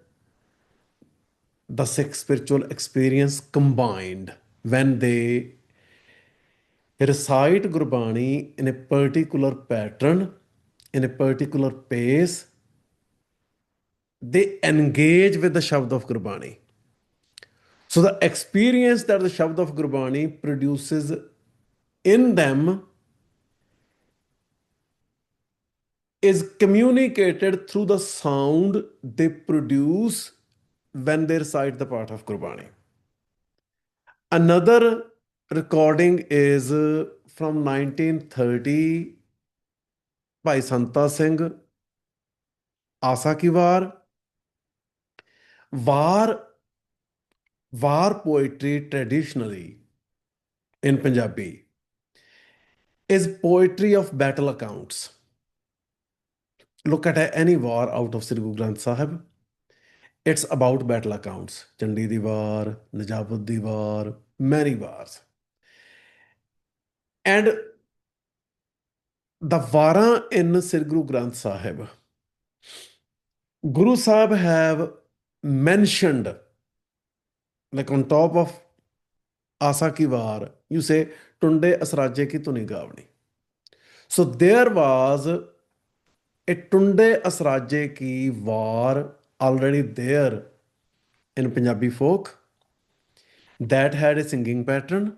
A: the Sikh spiritual experience combined when they recite Gurbani in a particular pattern, in a particular pace, they engage with the Shabd of Gurbani. So the experience that the Shabd of Gurbani produces in them is communicated through the sound they produce when they recite the part of Gurbani. Another recording is from 1930 by Santa Singh, Asa Ki War. War poetry traditionally in Punjabi is poetry of battle accounts. Look at any war out of Sri Guru Granth Sahib. It's about battle accounts. Chandi di war, Najabud di war, many wars. And the Vara in Sri Guru Granth Sahib, Guru Sahib have mentioned, like on top of Asa Ki War, you say, Tunde Asraje ki tuni gavni. So there was a Tunde Asraje ki war already there in Punjabi folk that had a singing pattern,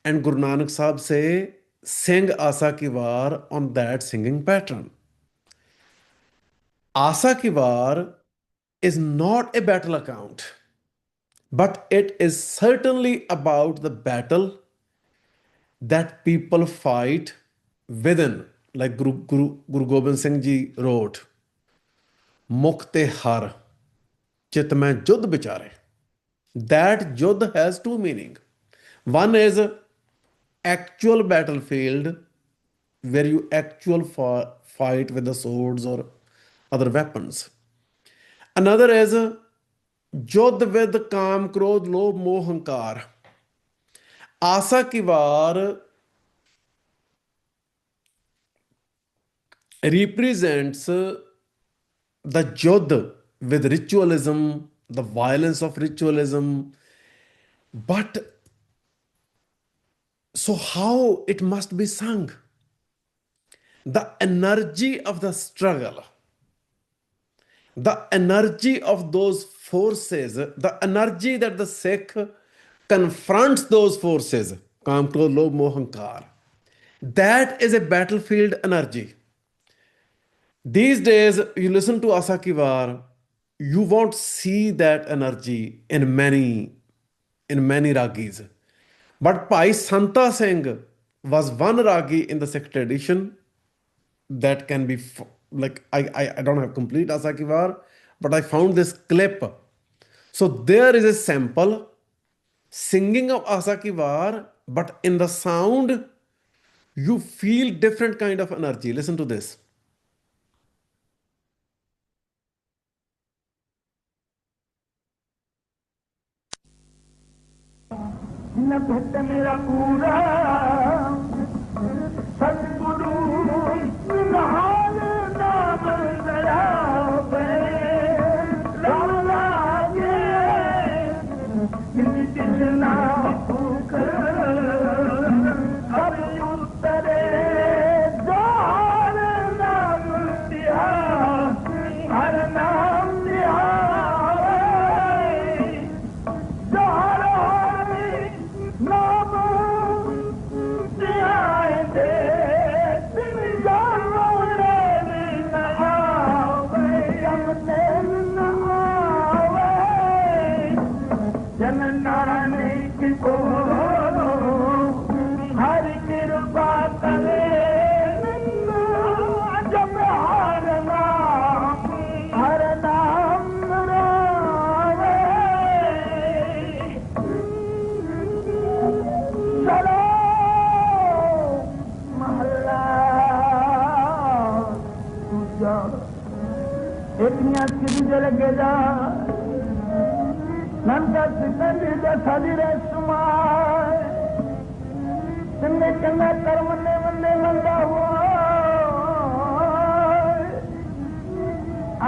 A: and Guru Nanak Sahib say, sing Asa Ki War on that singing pattern. Asa Ki War is not a battle account, but it is certainly about the battle that people fight within, like Guru Gobind Singh Ji wrote, Mukte Har Chit Mein Judd Bichare. That Judd has two meanings. One is actual battlefield where you actual fight with the swords or other weapons. Another is Judd with Kam, Krodh, Lobh, Moh, Hankar. Asa Ki War represents the Judd with ritualism, the violence of ritualism. But so how it must be sung? The energy of the struggle, the energy of those forces, the energy that the Sikh confronts those forces, Kam, Krodh, Lobh, Moh, Hankar, that is a battlefield energy. These days, you listen to Asa Ki War, you won't see that energy in many ragis. But Bhai Santa Singh was one ragi in the sixth tradition that can be like I don't have complete Asa Ki War, but I found this clip. So there is a sample singing of Asa Ki War, but in the sound you feel different kind of energy. Listen to this.
G: नभत मेरा पूरा सतगुरु निहाल नाम दया राम लागे कृष्णा भूख हर उतरे द्वार नाम दिया हर नाम दिया Gelageda, Nanda Sitandi the Sadire Sumai, Sinekana Karmane Mande Manda Hoy,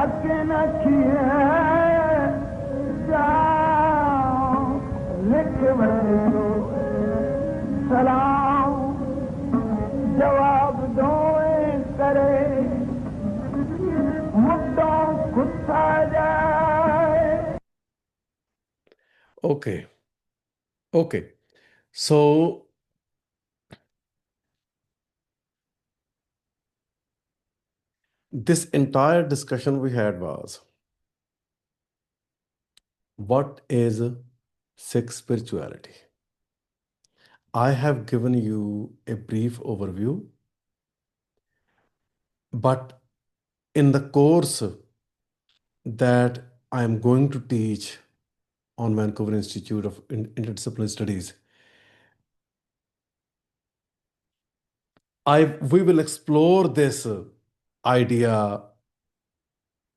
G: Akena Kiye, Jao, Likvaro, Salam, Jawab Doe Kare.
A: Okay. Okay. So this entire discussion we had was what is Sikh spirituality? I have given you a brief overview, but in the course that I am going to teach on Vancouver Institute of Interdisciplinary Studies, we will explore this idea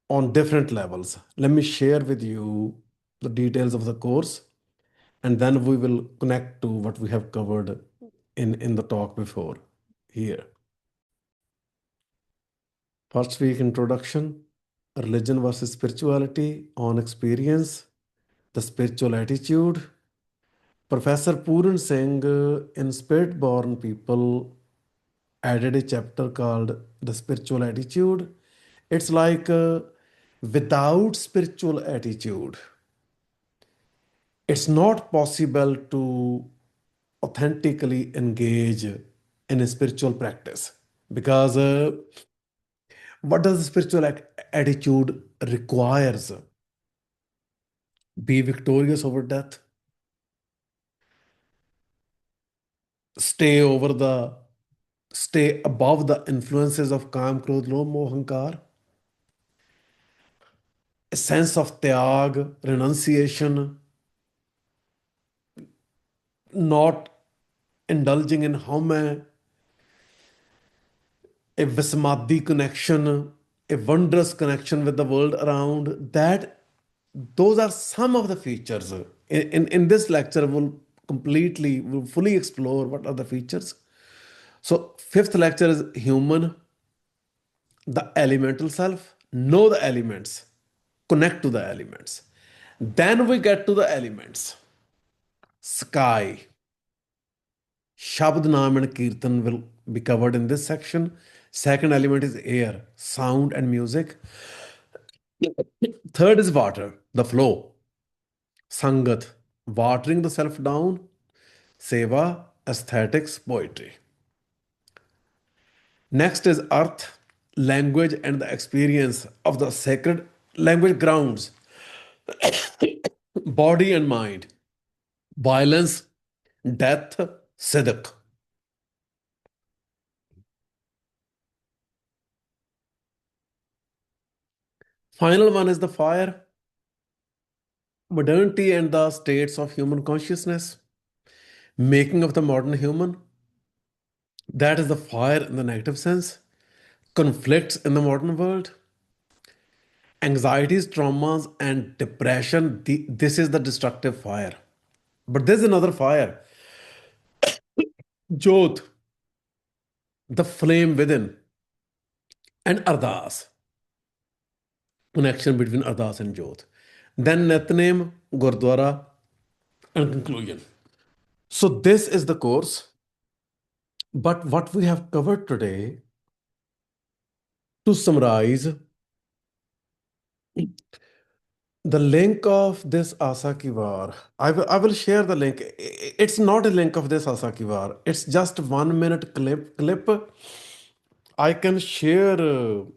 A: on different levels. Let me share with you the details of the course, and then we will connect to what we have covered in the talk before here. First week introduction, religion versus spirituality on experience, the spiritual attitude. Professor Puran Singh in Spirit Born People added a chapter called the spiritual attitude. It's like without spiritual attitude, it's not possible to authentically engage in a spiritual practice because what does the spiritual attitude requires? Be victorious over death, stay above the influences of Kam, Krodh, Lobh, Moh, Ahankar, a sense of tyag, renunciation, not indulging in home, a Vismadhi connection, a wondrous connection with the world around. Those are some of the features. In this lecture, we'll fully explore what are the features. So, fifth lecture is human, the elemental self, know the elements, connect to the elements. Then we get to the elements. Sky, Shabd, Naam, and Kirtan will be covered in this section. Second element is air, sound, and music. Third is water, the flow. Sangat, watering the self down. Seva, aesthetics, poetry. Next is earth, language and the experience of the sacred language grounds body and mind, violence, death, sidq. Final one is the fire, modernity and the states of human consciousness, making of the modern human. That is the fire in the negative sense, conflicts in the modern world, anxieties, traumas, and depression. This is the destructive fire. But there's another fire, Jodh, the flame within, and Ardas, connection between Ardas and Jodh. Then Nitnem, Gurdwara, and conclusion. So this is the course. But what we have covered today, to summarize, the link of this Asakivar, I will share the link. It's not a link of this Asakivar. It's just 1 minute clip. I can share the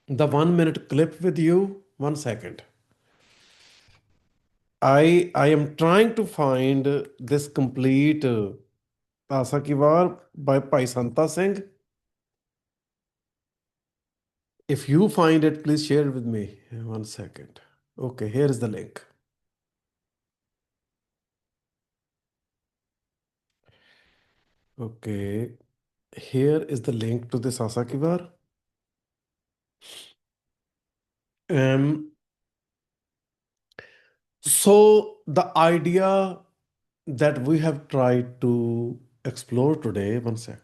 A: 1 minute clip with you. 1 second. I am trying to find this complete Asakivar by Pai Santa Singh. If you find it, please share it with me. 1 second. Okay, here is the link. Okay, here is the link to this Asakivar. So the idea that we have tried to explore today, 1 second.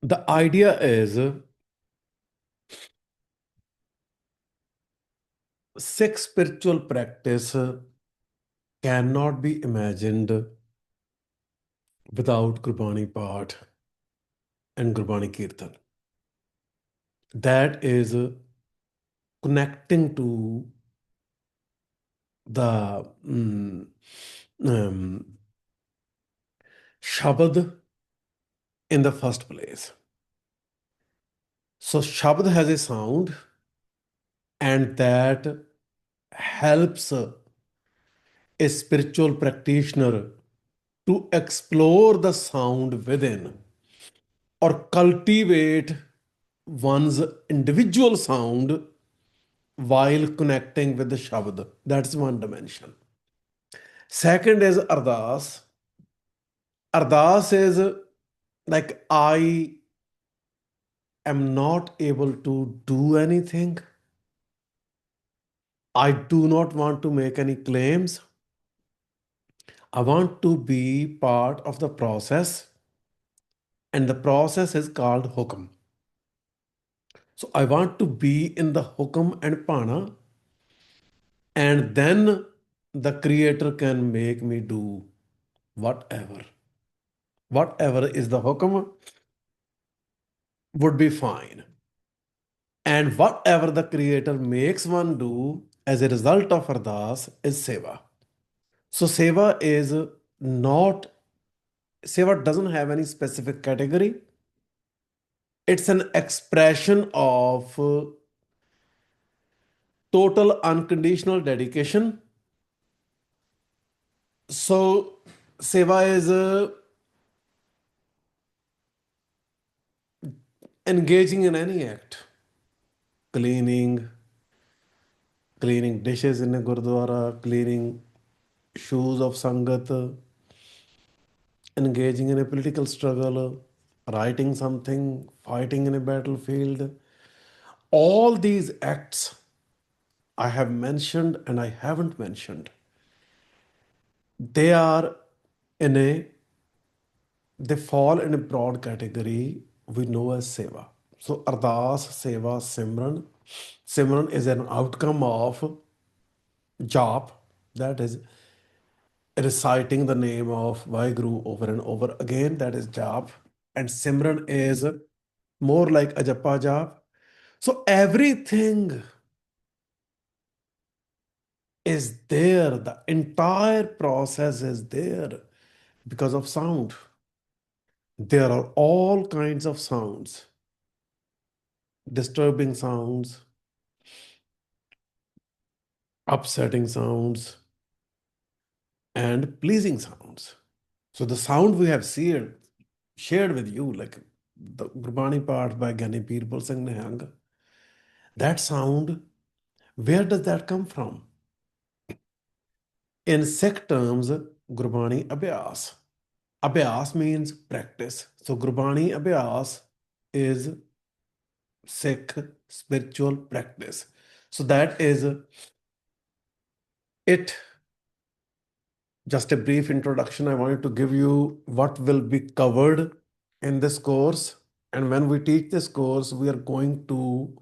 A: The idea is Sikh spiritual practice cannot be imagined without Gurbani Path and Gurbani Kirtan. That is connecting to the Shabad in the first place. So Shabad has a sound, and that helps a spiritual practitioner to explore the sound within or cultivate one's individual sound while connecting with the Shabad. That's one dimension. Second is Ardas. Ardas is like, I am not able to do anything. I do not want to make any claims. I want to be part of the process, and the process is called Hukam. So I want to be in the Hukam and Pana, and then the Creator can make me do whatever. Whatever is the Hukam would be fine. And whatever the Creator makes one do as a result of Ardas is Seva. So Seva doesn't have any specific category. It's an expression of total unconditional dedication. So Seva is engaging in any act, cleaning dishes in a gurdwara, cleaning shoes of sangat, engaging in a political struggle, writing something, fighting in a battlefield. All these acts I have mentioned and I haven't mentioned, they are they fall in a broad category we know as Seva. So Ardas, Seva, Simran. Simran is an outcome of Jap, that is reciting the name of Vaheguru over and over again, that is Jap. And Simran is more like a Japa Jap. So everything is there, the entire process is there because of sound. There are all kinds of sounds, disturbing sounds, upsetting sounds, and pleasing sounds. So the sound we have shared with you, like the Gurbani part by Gani Pirbal Singh Nihang, that sound, where does that come from? In Sikh terms, Gurbani Abhyas. Abhyas means practice. So Gurbani Abhyas is Sikh spiritual practice. So that is it. Just a brief introduction. I wanted to give you what will be covered in this course. And when we teach this course, we are going to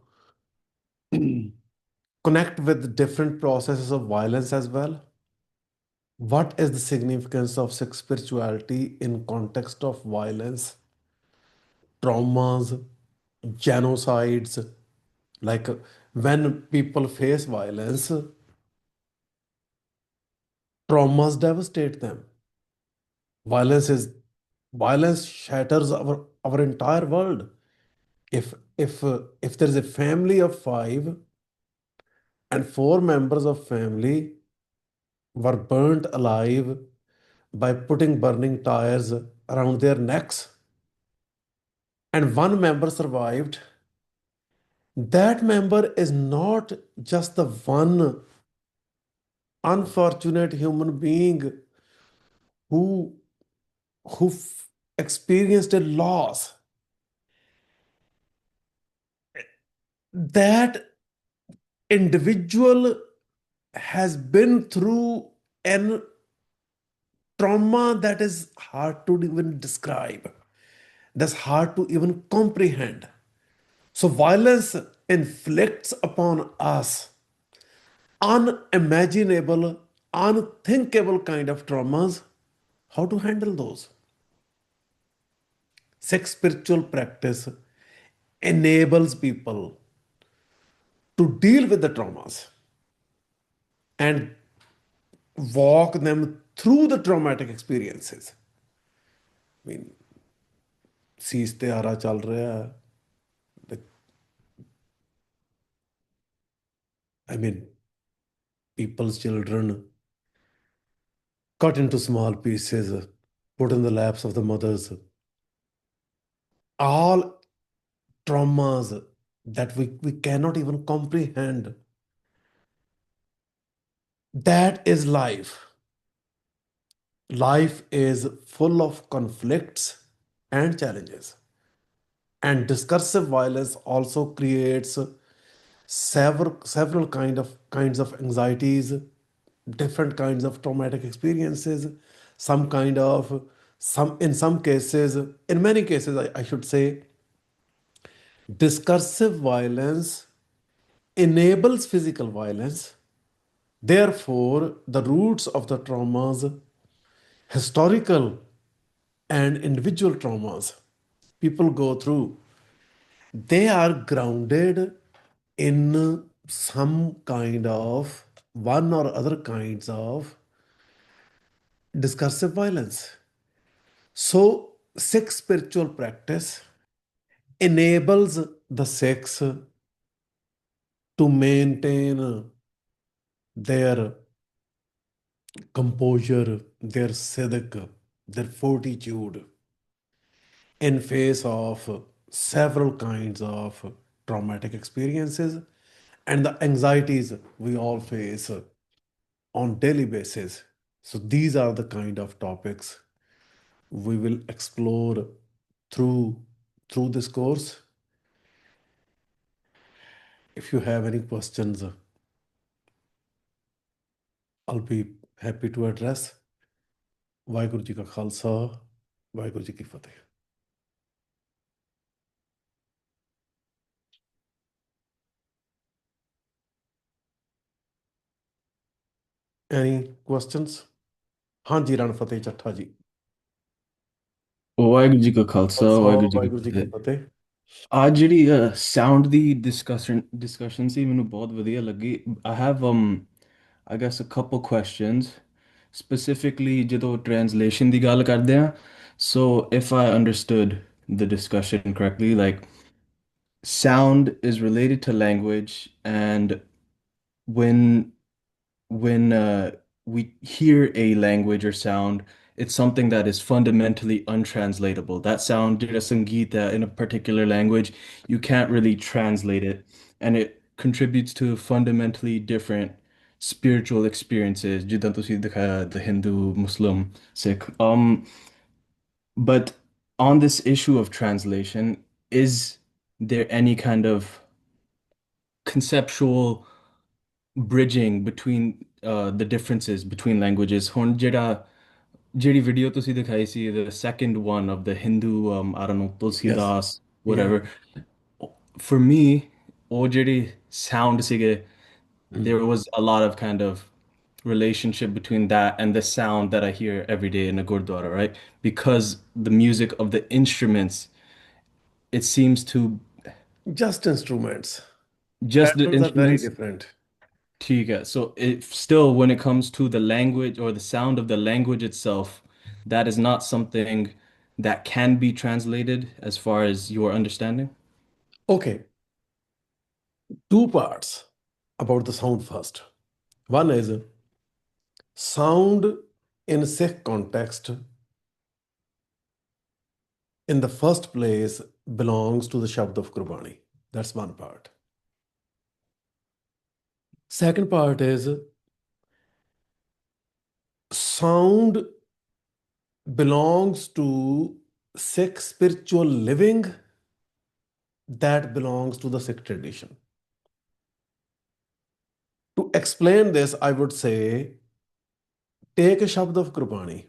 A: connect with different processes of violence as well. What is the significance of Sikh spirituality in context of violence, traumas, genocides? Like when people face violence, traumas devastate them. Violence is violence shatters our entire world. If there is a family of five and four members of family were burnt alive by putting burning tires around their necks, and one member survived, that member is not just the one unfortunate human being who experienced a loss. That individual has been through an trauma that is hard to even describe, that's hard to even comprehend. So violence inflicts upon us unimaginable, unthinkable kind of traumas. How to handle those? Sex spiritual practice enables people to deal with the traumas and walk them through the traumatic experiences. I mean, ਸੀਸ ਤੇ ਆਰਾ ਚੱਲ ਰਿਹਾ ਹੈ. I mean, people's children cut into small pieces, put in the laps of the mothers. All traumas that we cannot even comprehend. That is life. Life is full of conflicts and challenges. And discursive violence also creates several kinds of anxieties, different kinds of traumatic experiences, in some cases, in many cases, I should say, discursive violence enables physical violence. Therefore, the roots of the traumas, historical and individual traumas people go through, they are grounded in some kind of one or other kinds of discursive violence. So, Sikh spiritual practice enables the Sikhs to maintain their composure, their sidq, their fortitude in face of several kinds of traumatic experiences and the anxieties we all face on daily basis. So these are the kind of topics we will explore through this course. If you have any questions, I'll be happy to address. Waheguru ji ਕਾ ਖਾਲਸਾ ਵਾਹਿਗੁਰੂ ਜੀ ਕੀ ਫਤਿਹ. Any questions? ਹਾਂਜੀ ਰਣ ਫਤਿਹ ਚੱਠਾ ਜੀ.
H: ਵਾਹਿਗੁਰੂ ਜੀ ਕਾ ਖਾਲਸਾ ਵਾਹਿਗੁਰੂ ਜੀ ਕੀ
A: ਵਾਹਿਗੁਰੂ ਜੀ ਕੀ
H: ਫਤਿਹ।
A: ਫਤਿਹ.
H: ਅੱਜ ਜਿਹੜੀ sound ਦੀ discussion ਸੀ ਮੈਨੂੰ ਬਹੁਤ ਵਧੀਆ ਲੱਗੀ। I have I guess a couple questions specifically ਜਦੋਂ ਟ੍ਰਾਂਸਲੇਸ਼ਨ ਦੀ ਗੱਲ ਕਰਦੇ ਆ So if I understood the discussion correctly, like sound is related to language, and when when we hear a language or sound, it's something that is fundamentally untranslatable. That sound, ਜਿਹੜਾ Sangeeta in a particular language, you can't really translate it, and it contributes to fundamentally different spiritual experiences. ਜਿੱਦਾਂ ਤੁਸੀਂ ਦਿਖਾਇਆ, the Hindu, Muslim, Sikh. But on this issue of translation, is there any kind of conceptual bridging between the differences between languages? ਹੁਣ ਜਿਹੜੀ video ਤੁਸੀਂ ਦਿਖਾਈ ਸੀ, the second one of the Hindu, I don't know,
A: Yes.
H: Tulsidas,
A: Yeah.
H: whatever. For me, ਉਹ ਜਿਹੜੇ sound ਸੀਗੇ, there was a lot of kind of relationship between that and the sound that I hear every day in a gurdwara, right? Because the music of the instruments, it seems to
A: Just instruments.
H: just the
A: Patterns are very
H: instruments.
A: different.
H: ठीक है. So it still, when it comes to the language or the sound of the language itself, that is not something that can be translated as far as your understanding.
A: Okay, two parts about the sound first. One is sound in Sikh context, in the first place, belongs to the Shabd of Gurbani. That's one part. Second part is sound belongs to Sikh spiritual living that belongs to the Sikh tradition. To explain this, I would say take a Shabd of Gurbani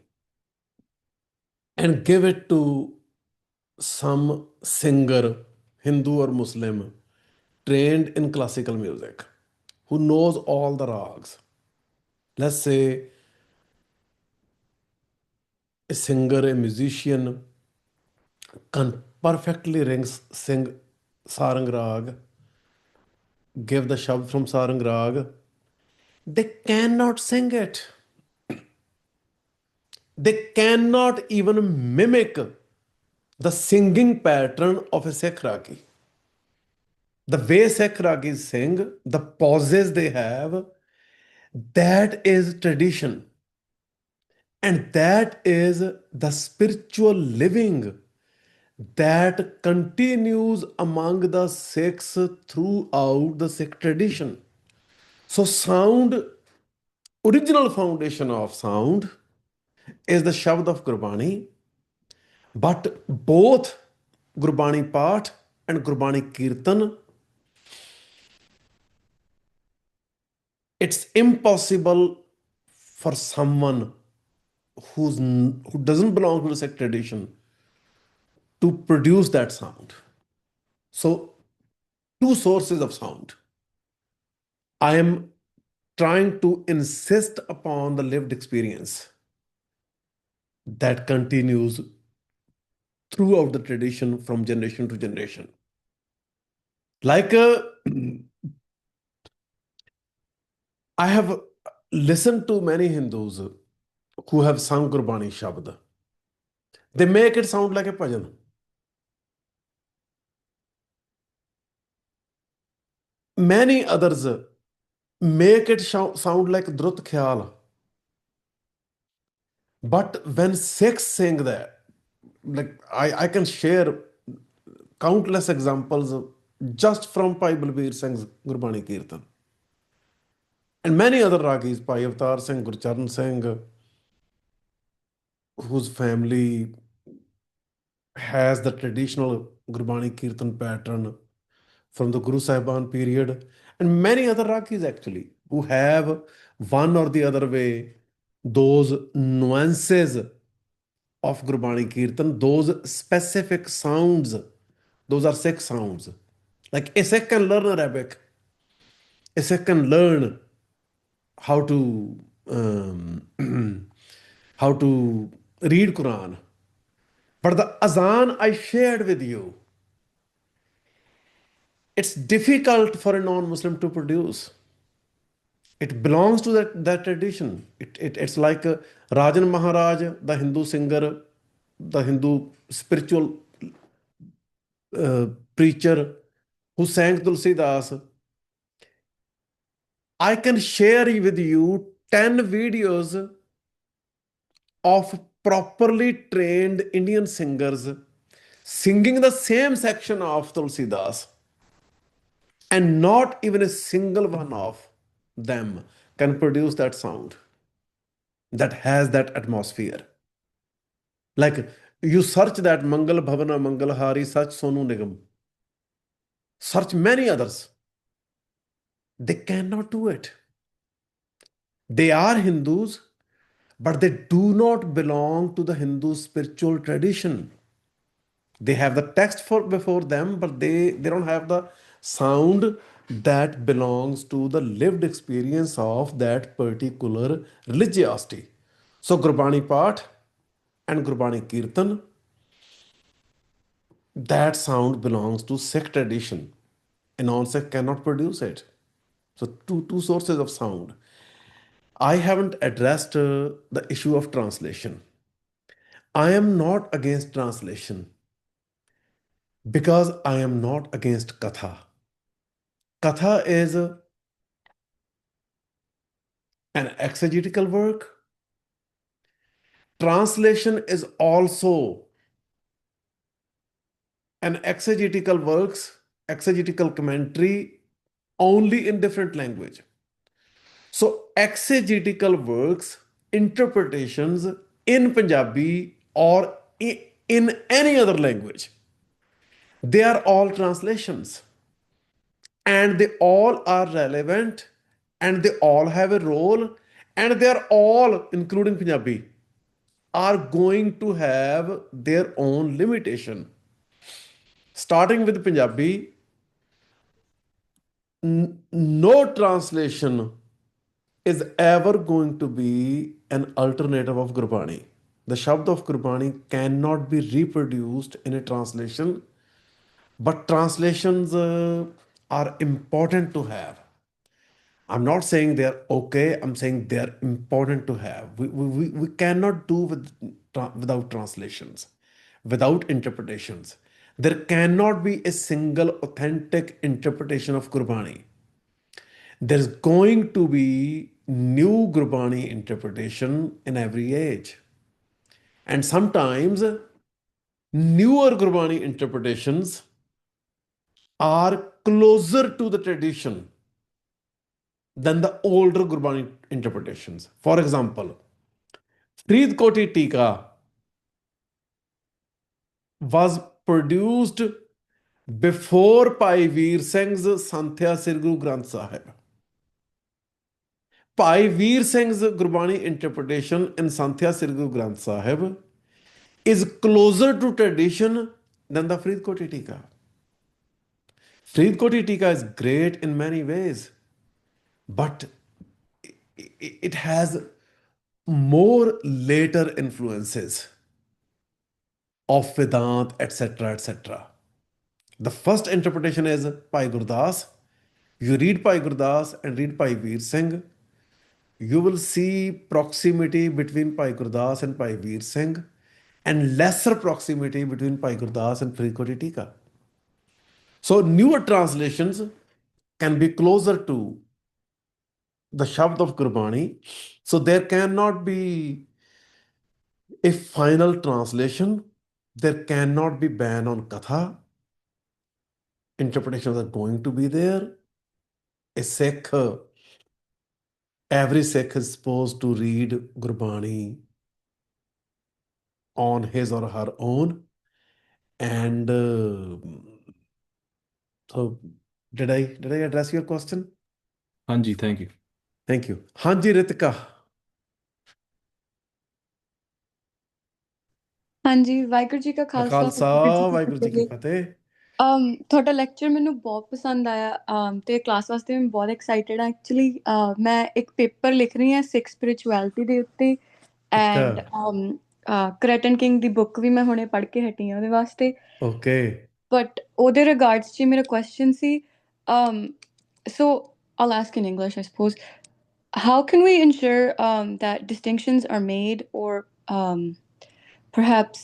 A: and give it to some singer, Hindu or Muslim, trained in classical music, who knows all the rags. Let's say a singer, a musician can perfectly sing Sarang Rag, give the Shabd from Sarang Rag. They cannot sing it. They cannot even mimic the singing pattern of a Sikh Ragi. The way Sikh Ragis sing, the pauses they have, that is tradition. And that is the spiritual living that continues among the Sikhs throughout the Sikh tradition. So, sound, original foundation of sound is the Shabd of Gurbani, but both Gurbani Path and Gurbani Kirtan, it's impossible for someone who doesn't belong to the Sikh tradition to produce that sound. So, two sources of sound. I am trying to insist upon the lived experience that continues throughout the tradition from generation to generation. Like I have listened to many Hindus who have sung Gurbani Shabd. They make it sound like a bhajan. Many others make it sound like Drut Khyal. But when Sikhs sing that, like I can share countless examples just from Pai Balbir Singh's Gurbani Kirtan. And many other Ragis, Pai Avtar Singh, Gurcharan Singh, whose family has the traditional Gurbani Kirtan pattern from the Guru Sahibaan period, and many other Rakis actually, who have one or the other way those nuances of Gurbani Kirtan, those specific sounds, those are Sikh sounds. Like a Sikh can learn Arabic, a Sikh can learn how to how to read Quran. But the azan I shared with you, it's difficult for a non-Muslim to produce. It belongs to that tradition. It's like Rajan Maharaj, the Hindu singer, the Hindu spiritual preacher who sang Tulsidas, I can share with you 10 videos of properly trained Indian singers singing the same section of Tulsidas, and not even a single one of them can produce that sound that has that atmosphere. Like you search that Mangal Bhavana, Mangal Hari, search Sonu Nigam, search many others. They cannot do it. They are Hindus, but they do not belong to the Hindu spiritual tradition. They have the text for before them, but they don't have the sound that belongs to the lived experience of that particular religiosity. So Gurbani Path and Gurbani Kirtan, that sound belongs to Sikh tradition. A non-Sikh cannot produce it. So two sources of sound. I haven't addressed the issue of translation. I am not against translation because I am not against Katha. Katha is an exegetical work. Translation is also an exegetical commentary only in different language. So exegetical works, interpretations in Punjabi or in any other language, they are all translations. And they all are relevant, and they all have a role, and they are all, including Punjabi, are going to have their own limitation. Starting with Punjabi, no translation is ever going to be an alternative of Gurbani. The Shabd of Gurbani cannot be reproduced in a translation, but translations are important to have. I'm not saying they're okay, I'm saying they're important to have. We cannot do without translations, without interpretations. There cannot be a single authentic interpretation of Gurbani. There's going to be new Gurbani interpretation in every age. And sometimes newer Gurbani interpretations are closer to the tradition than the older Gurbani interpretations. For example, Koti Tika was produced before Bhai Veer Singh's Santhya Sri Guru Granth Sahib. Bhai Veer Singh's Gurbani interpretation in Santhya Sri Guru Granth Sahib is closer to tradition than the Koti Tika. Koti Tika is great in many ways, but it has more later influences of Vedant, etc., etc. The first interpretation is Bhai Gurdas. You read Bhai Gurdas and read Bhai Veer Singh, you will see proximity between Bhai Gurdas and Bhai Veer Singh, and lesser proximity between Bhai Gurdas and Koti Tika. So newer translations can be closer to the Shabd of Gurbani. So there cannot be a final translation. There cannot be ban on Katha. Interpretations are going to be there. A Sikh, every Sikh is supposed to read Gurbani on his or her own. And so did I address your question?
H: Hanji, thank you.
A: Thank you. Hanji Ritika.
I: ਹਾਂਜੀ ਵਾਹਿਗੁਰੂ ਜੀ ਕਾ ਖਾਲਸਾ
A: ਖਾਲਸਾ
I: ਵਾਹਿਗੁਰੂ ਜੀ ਕੀ
A: ਵਾਹਿਗੁਰੂ ਜੀ ਕੀ
I: ਫਤਿਹ
A: ਫਤਿਹ।
I: ਤੁਹਾਡਾ lecture ਮੈਨੂੰ ਬਹੁਤ ਪਸੰਦ ਆਇਆ ਤੇ class ਵਾਸਤੇ ਮੈਂ ਬਹੁਤ ਐਕਸਾਈਟਿਡ ਹਾਂ ਐਕਚੁਅਲੀ ਮੈਂ ਇੱਕ ਪੇਪਰ ਲਿਖ ਰਹੀ ਹਾਂ ਸਿੱਖ ਸਪਿਰਿਚੁਅਲਿਟੀ ਦੇ ਉੱਤੇ ਐਂਡ ਕਰੈਟਨ ਕਿੰਗ ਦੀ ਬੁੱਕ ਵੀ ਮੈਂ ਹੁਣੇ ਪੜ੍ਹ ਕੇ ਹਟੀ ਹਾਂ ਉਹਦੇ ਵਾਸਤੇ
A: ਓਕੇ
I: ਬਟ ਉਹਦੇ ਰਿਗਾਰਡਸ 'ਚ ਮੇਰਾ question C so I'll ask in English I suppose how can we ensure that distinctions are made or perhaps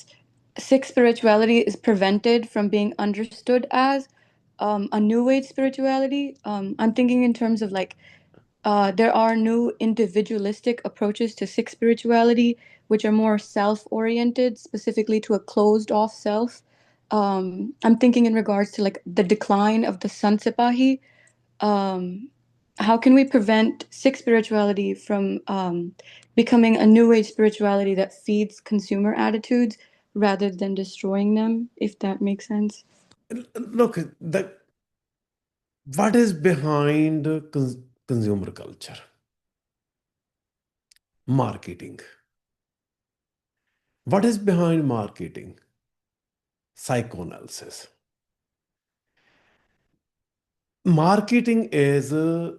I: Sikh spirituality is prevented from being understood as a new age spirituality. I'm thinking in terms of like there are new individualistic approaches to Sikh spirituality, which are more self oriented, specifically to a closed off self. I'm thinking in regards to like the decline of the Sant Sipahi. Um, how can we prevent Sikh spirituality from becoming a new age spirituality that feeds consumer attitudes rather than destroying them, if that makes sense?
A: Look, what is behind consumer culture? Marketing. What is behind marketing? Psychoanalysis. Marketing is a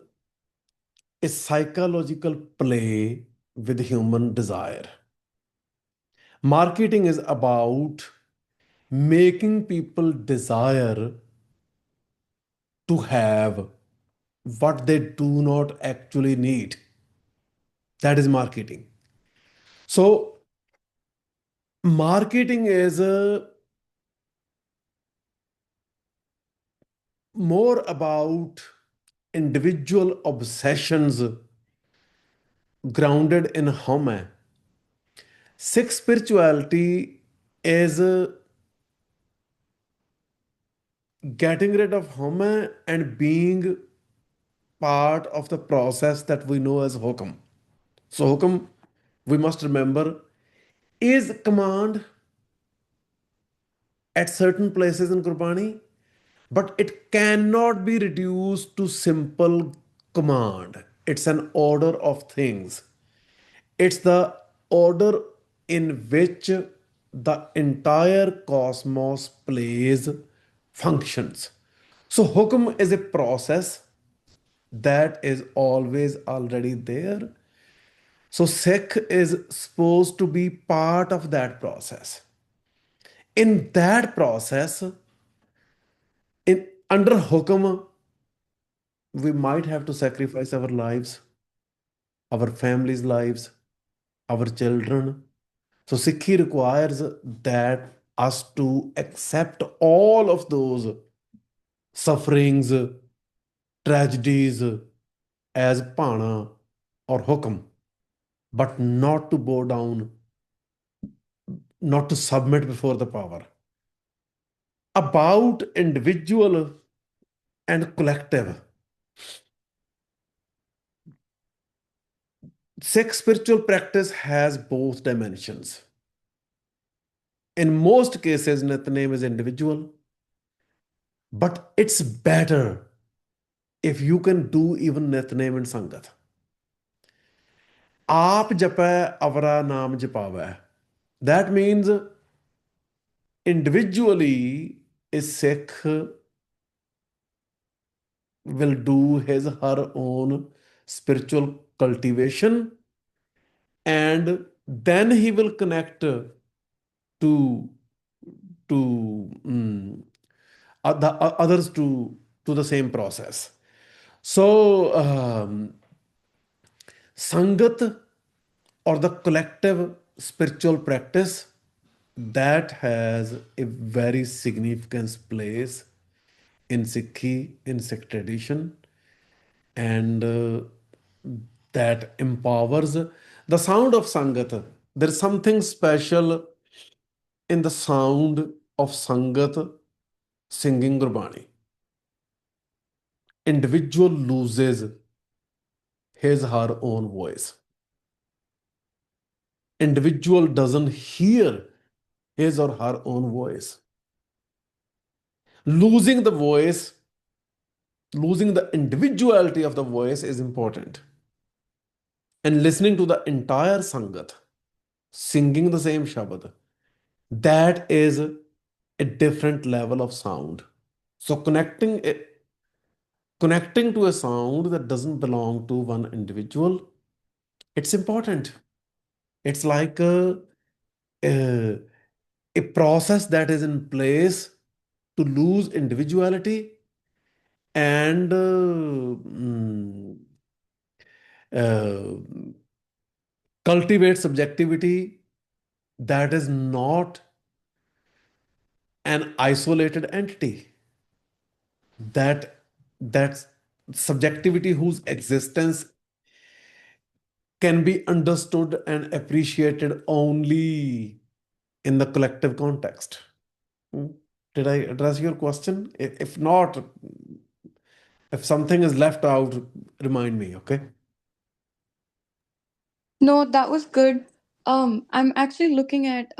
A: psychological play with human desire. Marketing is about making people desire to have what they do not actually need. That is marketing. So, marketing is more about individual obsessions grounded in home. Sikh spirituality is getting rid of home and being part of the process that we know as hukam. So, hukam, we must remember, is command at certain places in Gurbani, but it cannot be reduced to simple command. It's an order of things. It's the order in which the entire cosmos plays functions. So, hukum is a process that is always already there. So, Sikh is supposed to be part of that process. In that process, in under hukum, we might have to sacrifice our lives, our families' lives, our children. So Sikhi requires that us to accept all of those sufferings, tragedies as pana or hukam, but not to bow down, not to submit before the power. About individual and collective, Sikh spiritual practice has both dimensions. In most cases, Nitnem is individual, but it's better if you can do even Nitnem in Sangat. Aap japa avara naam japava. That means individually a Sikh will do his her own spiritual cultivation and then he will connect to others to the same process. So Sangat or the collective spiritual practice that has a very significant place in Sikhi, in Sikh tradition, and that empowers the sound of Sangat. There's something special in the sound of Sangat singing Gurbani. Individual loses his her own voice. Individual doesn't hear his or her own voice. Losing the voice, losing the individuality of the voice is important. And listening to the entire Sangat, singing the same Shabad, that is a different level of sound. So connecting to a sound that doesn't belong to one individual, it's important. It's like a, a process that is in place to lose individuality and uh, cultivate subjectivity that is not an isolated entity. That subjectivity whose existence can be understood and appreciated only in the collective context. Hmm. Did I address your question? If not, if something is left out, remind me, okay?
I: No, that was good. I'm actually looking at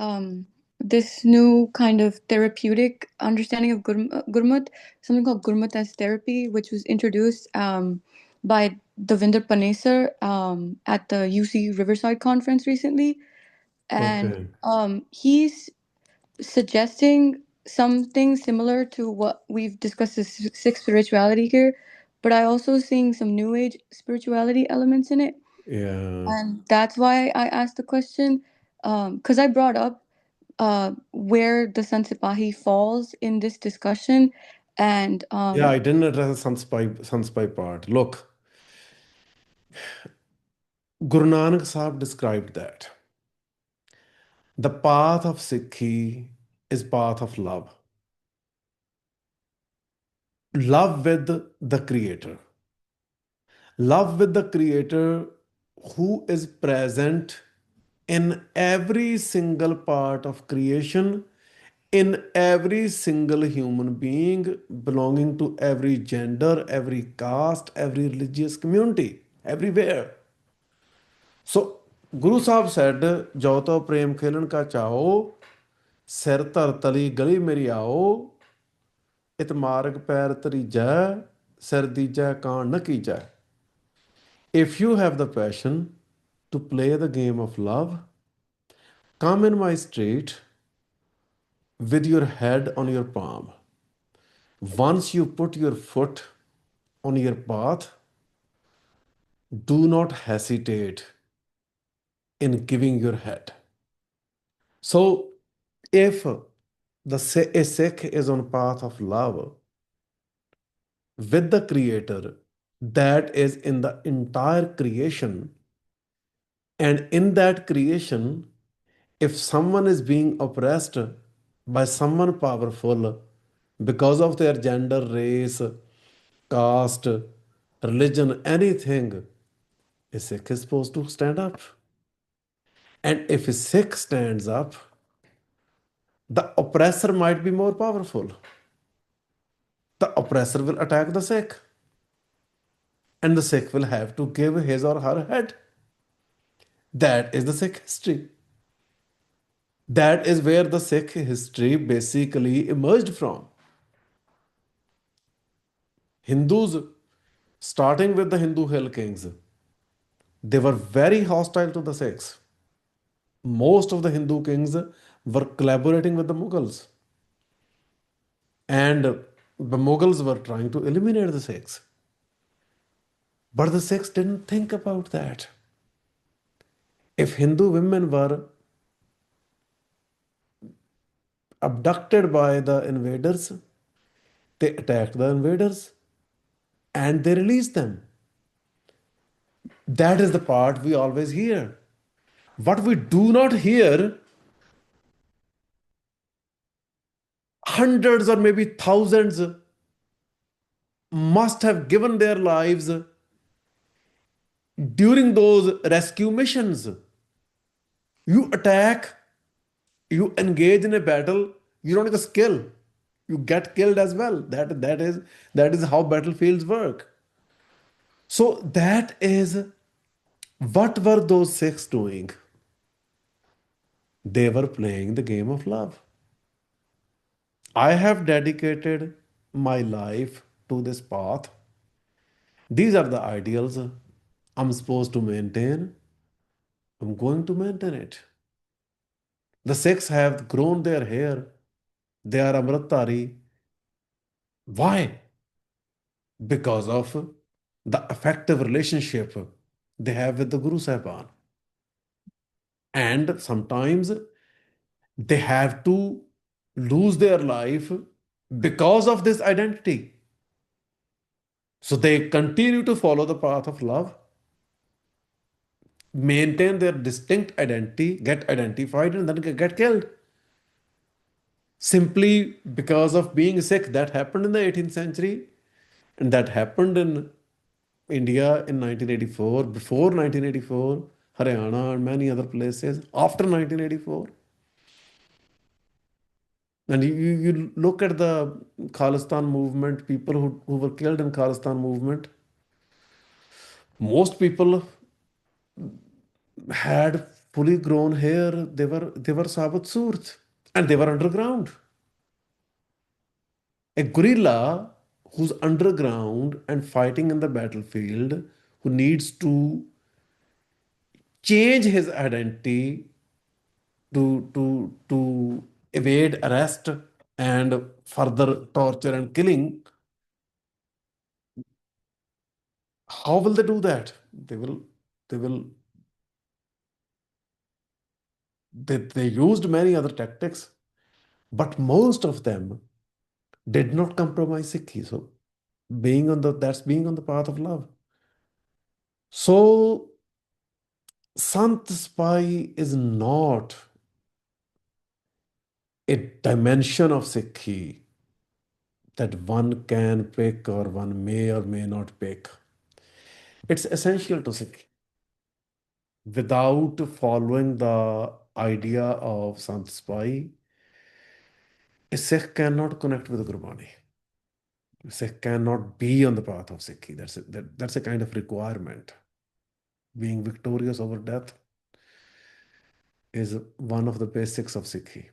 I: this new kind of therapeutic understanding of Gurmat, something called Gurmat as therapy, which was introduced by Davinder Panesar at the UC Riverside conference recently, and
A: Okay.
I: he's suggesting something similar to what we've discussed as Sikh spirituality here, but I also seeing some New Age spirituality elements in it.
A: Yeah.
I: And that's why I asked the question, because I brought up where the Sant Sipahi falls in this discussion, and
A: Yeah, I didn't address the Sanspy part. Look, Guru Nanak Sahib described that. The path of Sikhi is path of love. Love with the Creator. Love with the Creator who is present in every single part of creation, in every single human being, belonging to every gender, every caste, every religious community, everywhere. So, Guru Sahib said, "Jo to prem khelan ka chaho, sir tar tali gali meri aao, it marg pair tarijah, sir dijah kaan na kijah." If you have the passion to play the game of love, come in my street with your head on your palm. Once you put your foot on your path, do not hesitate in giving your head. So, if a Sikh is on path of love with the Creator that is in the entire creation, and in that creation, if someone is being oppressed by someone powerful because of their gender, race, caste, religion, anything, a Sikh is supposed to stand up. And if a Sikh stands up, the oppressor might be more powerful. The oppressor will attack the Sikh, and the Sikh will have to give his or her head. That is the Sikh history. That is where the Sikh history basically emerged from. Hindus, starting with the Hindu hill kings, they were very hostile to the Sikhs. Most of the Hindu kings were collaborating with the Mughals, and the Mughals were trying to eliminate the Sikhs. But the Sikhs didn't think about that. If Hindu women were abducted by the invaders, they attacked the invaders and they released them. That is the part we always hear. What we do not hear, hundreds or maybe thousands must have given their lives during those rescue missions. You attack, you engage in a battle, you don't just kill, you get killed as well. That is how battlefields work. So that is what were those Sikhs doing? They were playing the game of love. I have dedicated my life to this path. These are the ideals I'm supposed to maintain. I'm going to maintain it. The Sikhs have grown their hair. They are Amritdhari. Why? Because of the effective relationship they have with the Guru Sahib. And sometimes they have to lose their life because of this identity. So they continue to follow the path of love, maintain their distinct identity, get identified, and then get killed. simply because of being Sikh. That happened in the 18th century, and that happened in India in 1984, before 1984, Haryana and many other places after 1984. And you look at the Khalistan movement, people who were killed in Khalistan movement, most people had fully grown hair. They were Sabat Surt, and they were underground. A guerrilla who's underground and fighting in the battlefield, who needs to change his identity to evade arrest and further torture and killing, how will they do that? They used many other tactics, but most of them did not compromise Sikhi. So that's being on the path of love. So Sant Spy is not a dimension of Sikhi that one can pick or one may or may not pick. It's essential to Sikh. Without following the idea of Sant Spy, a Sikh cannot connect with Gurbani. A Sikh cannot be on the path of Sikhi. That's a kind of requirement. Being victorious over death is one of the basics of Sikhi.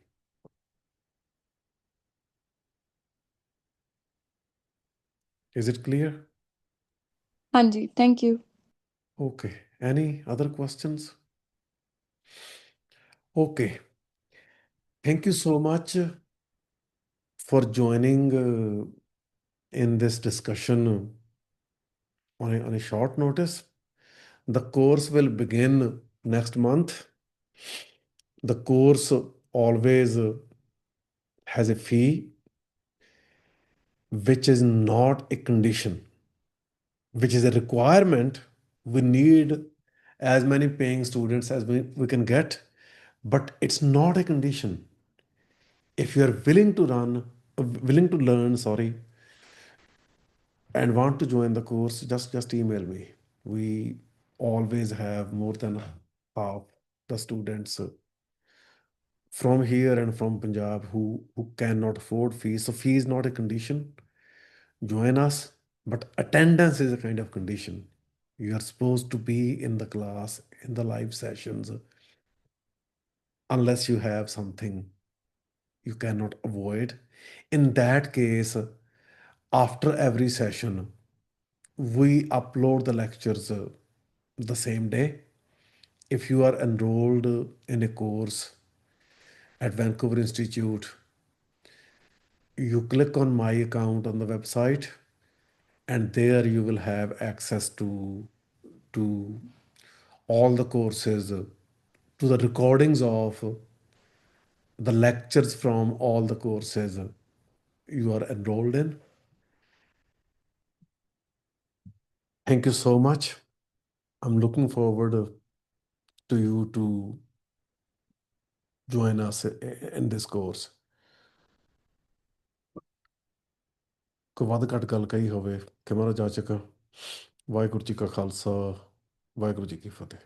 A: Is it clear?
I: Hanji, thank you.
A: Okay. Any other questions? Okay. Thank you so much for joining in this discussion on a short notice. The course will begin next month. The course always has a fee, which is not a condition, which is a requirement. We need as many paying students as we can get, but it's not a condition. If you are willing to learn, sorry, and want to join the course, just email me. We always have more than half the students from here and from Punjab who cannot afford fees. So fee is not a condition. Join us, but attendance is a kind of condition. You are supposed to be in the class, in the live sessions, unless you have something you cannot avoid. In that case, after every session, we upload the lectures the same day. If you are enrolled in a course at Vancouver Institute, you click on my account on the website, and there you will have access to all the courses, to the recordings of the lectures from all the courses you are enrolled in. Thank you so much. I'm looking forward to you to join us in this course. ਕੋਈ ਵੱਧ ਘੱਟ ਗੱਲ ਕਹੀ ਹੋਵੇ ਕਿ ਮਹਾਰਾਜ ਜਾਚਕ ਵਾਹਿਗੁਰੂ ਜੀ ਕਾ ਖਾਲਸਾ ਵਾਹਿਗੁਰੂ ਜੀ ਕੀ ਫਤਿਹ।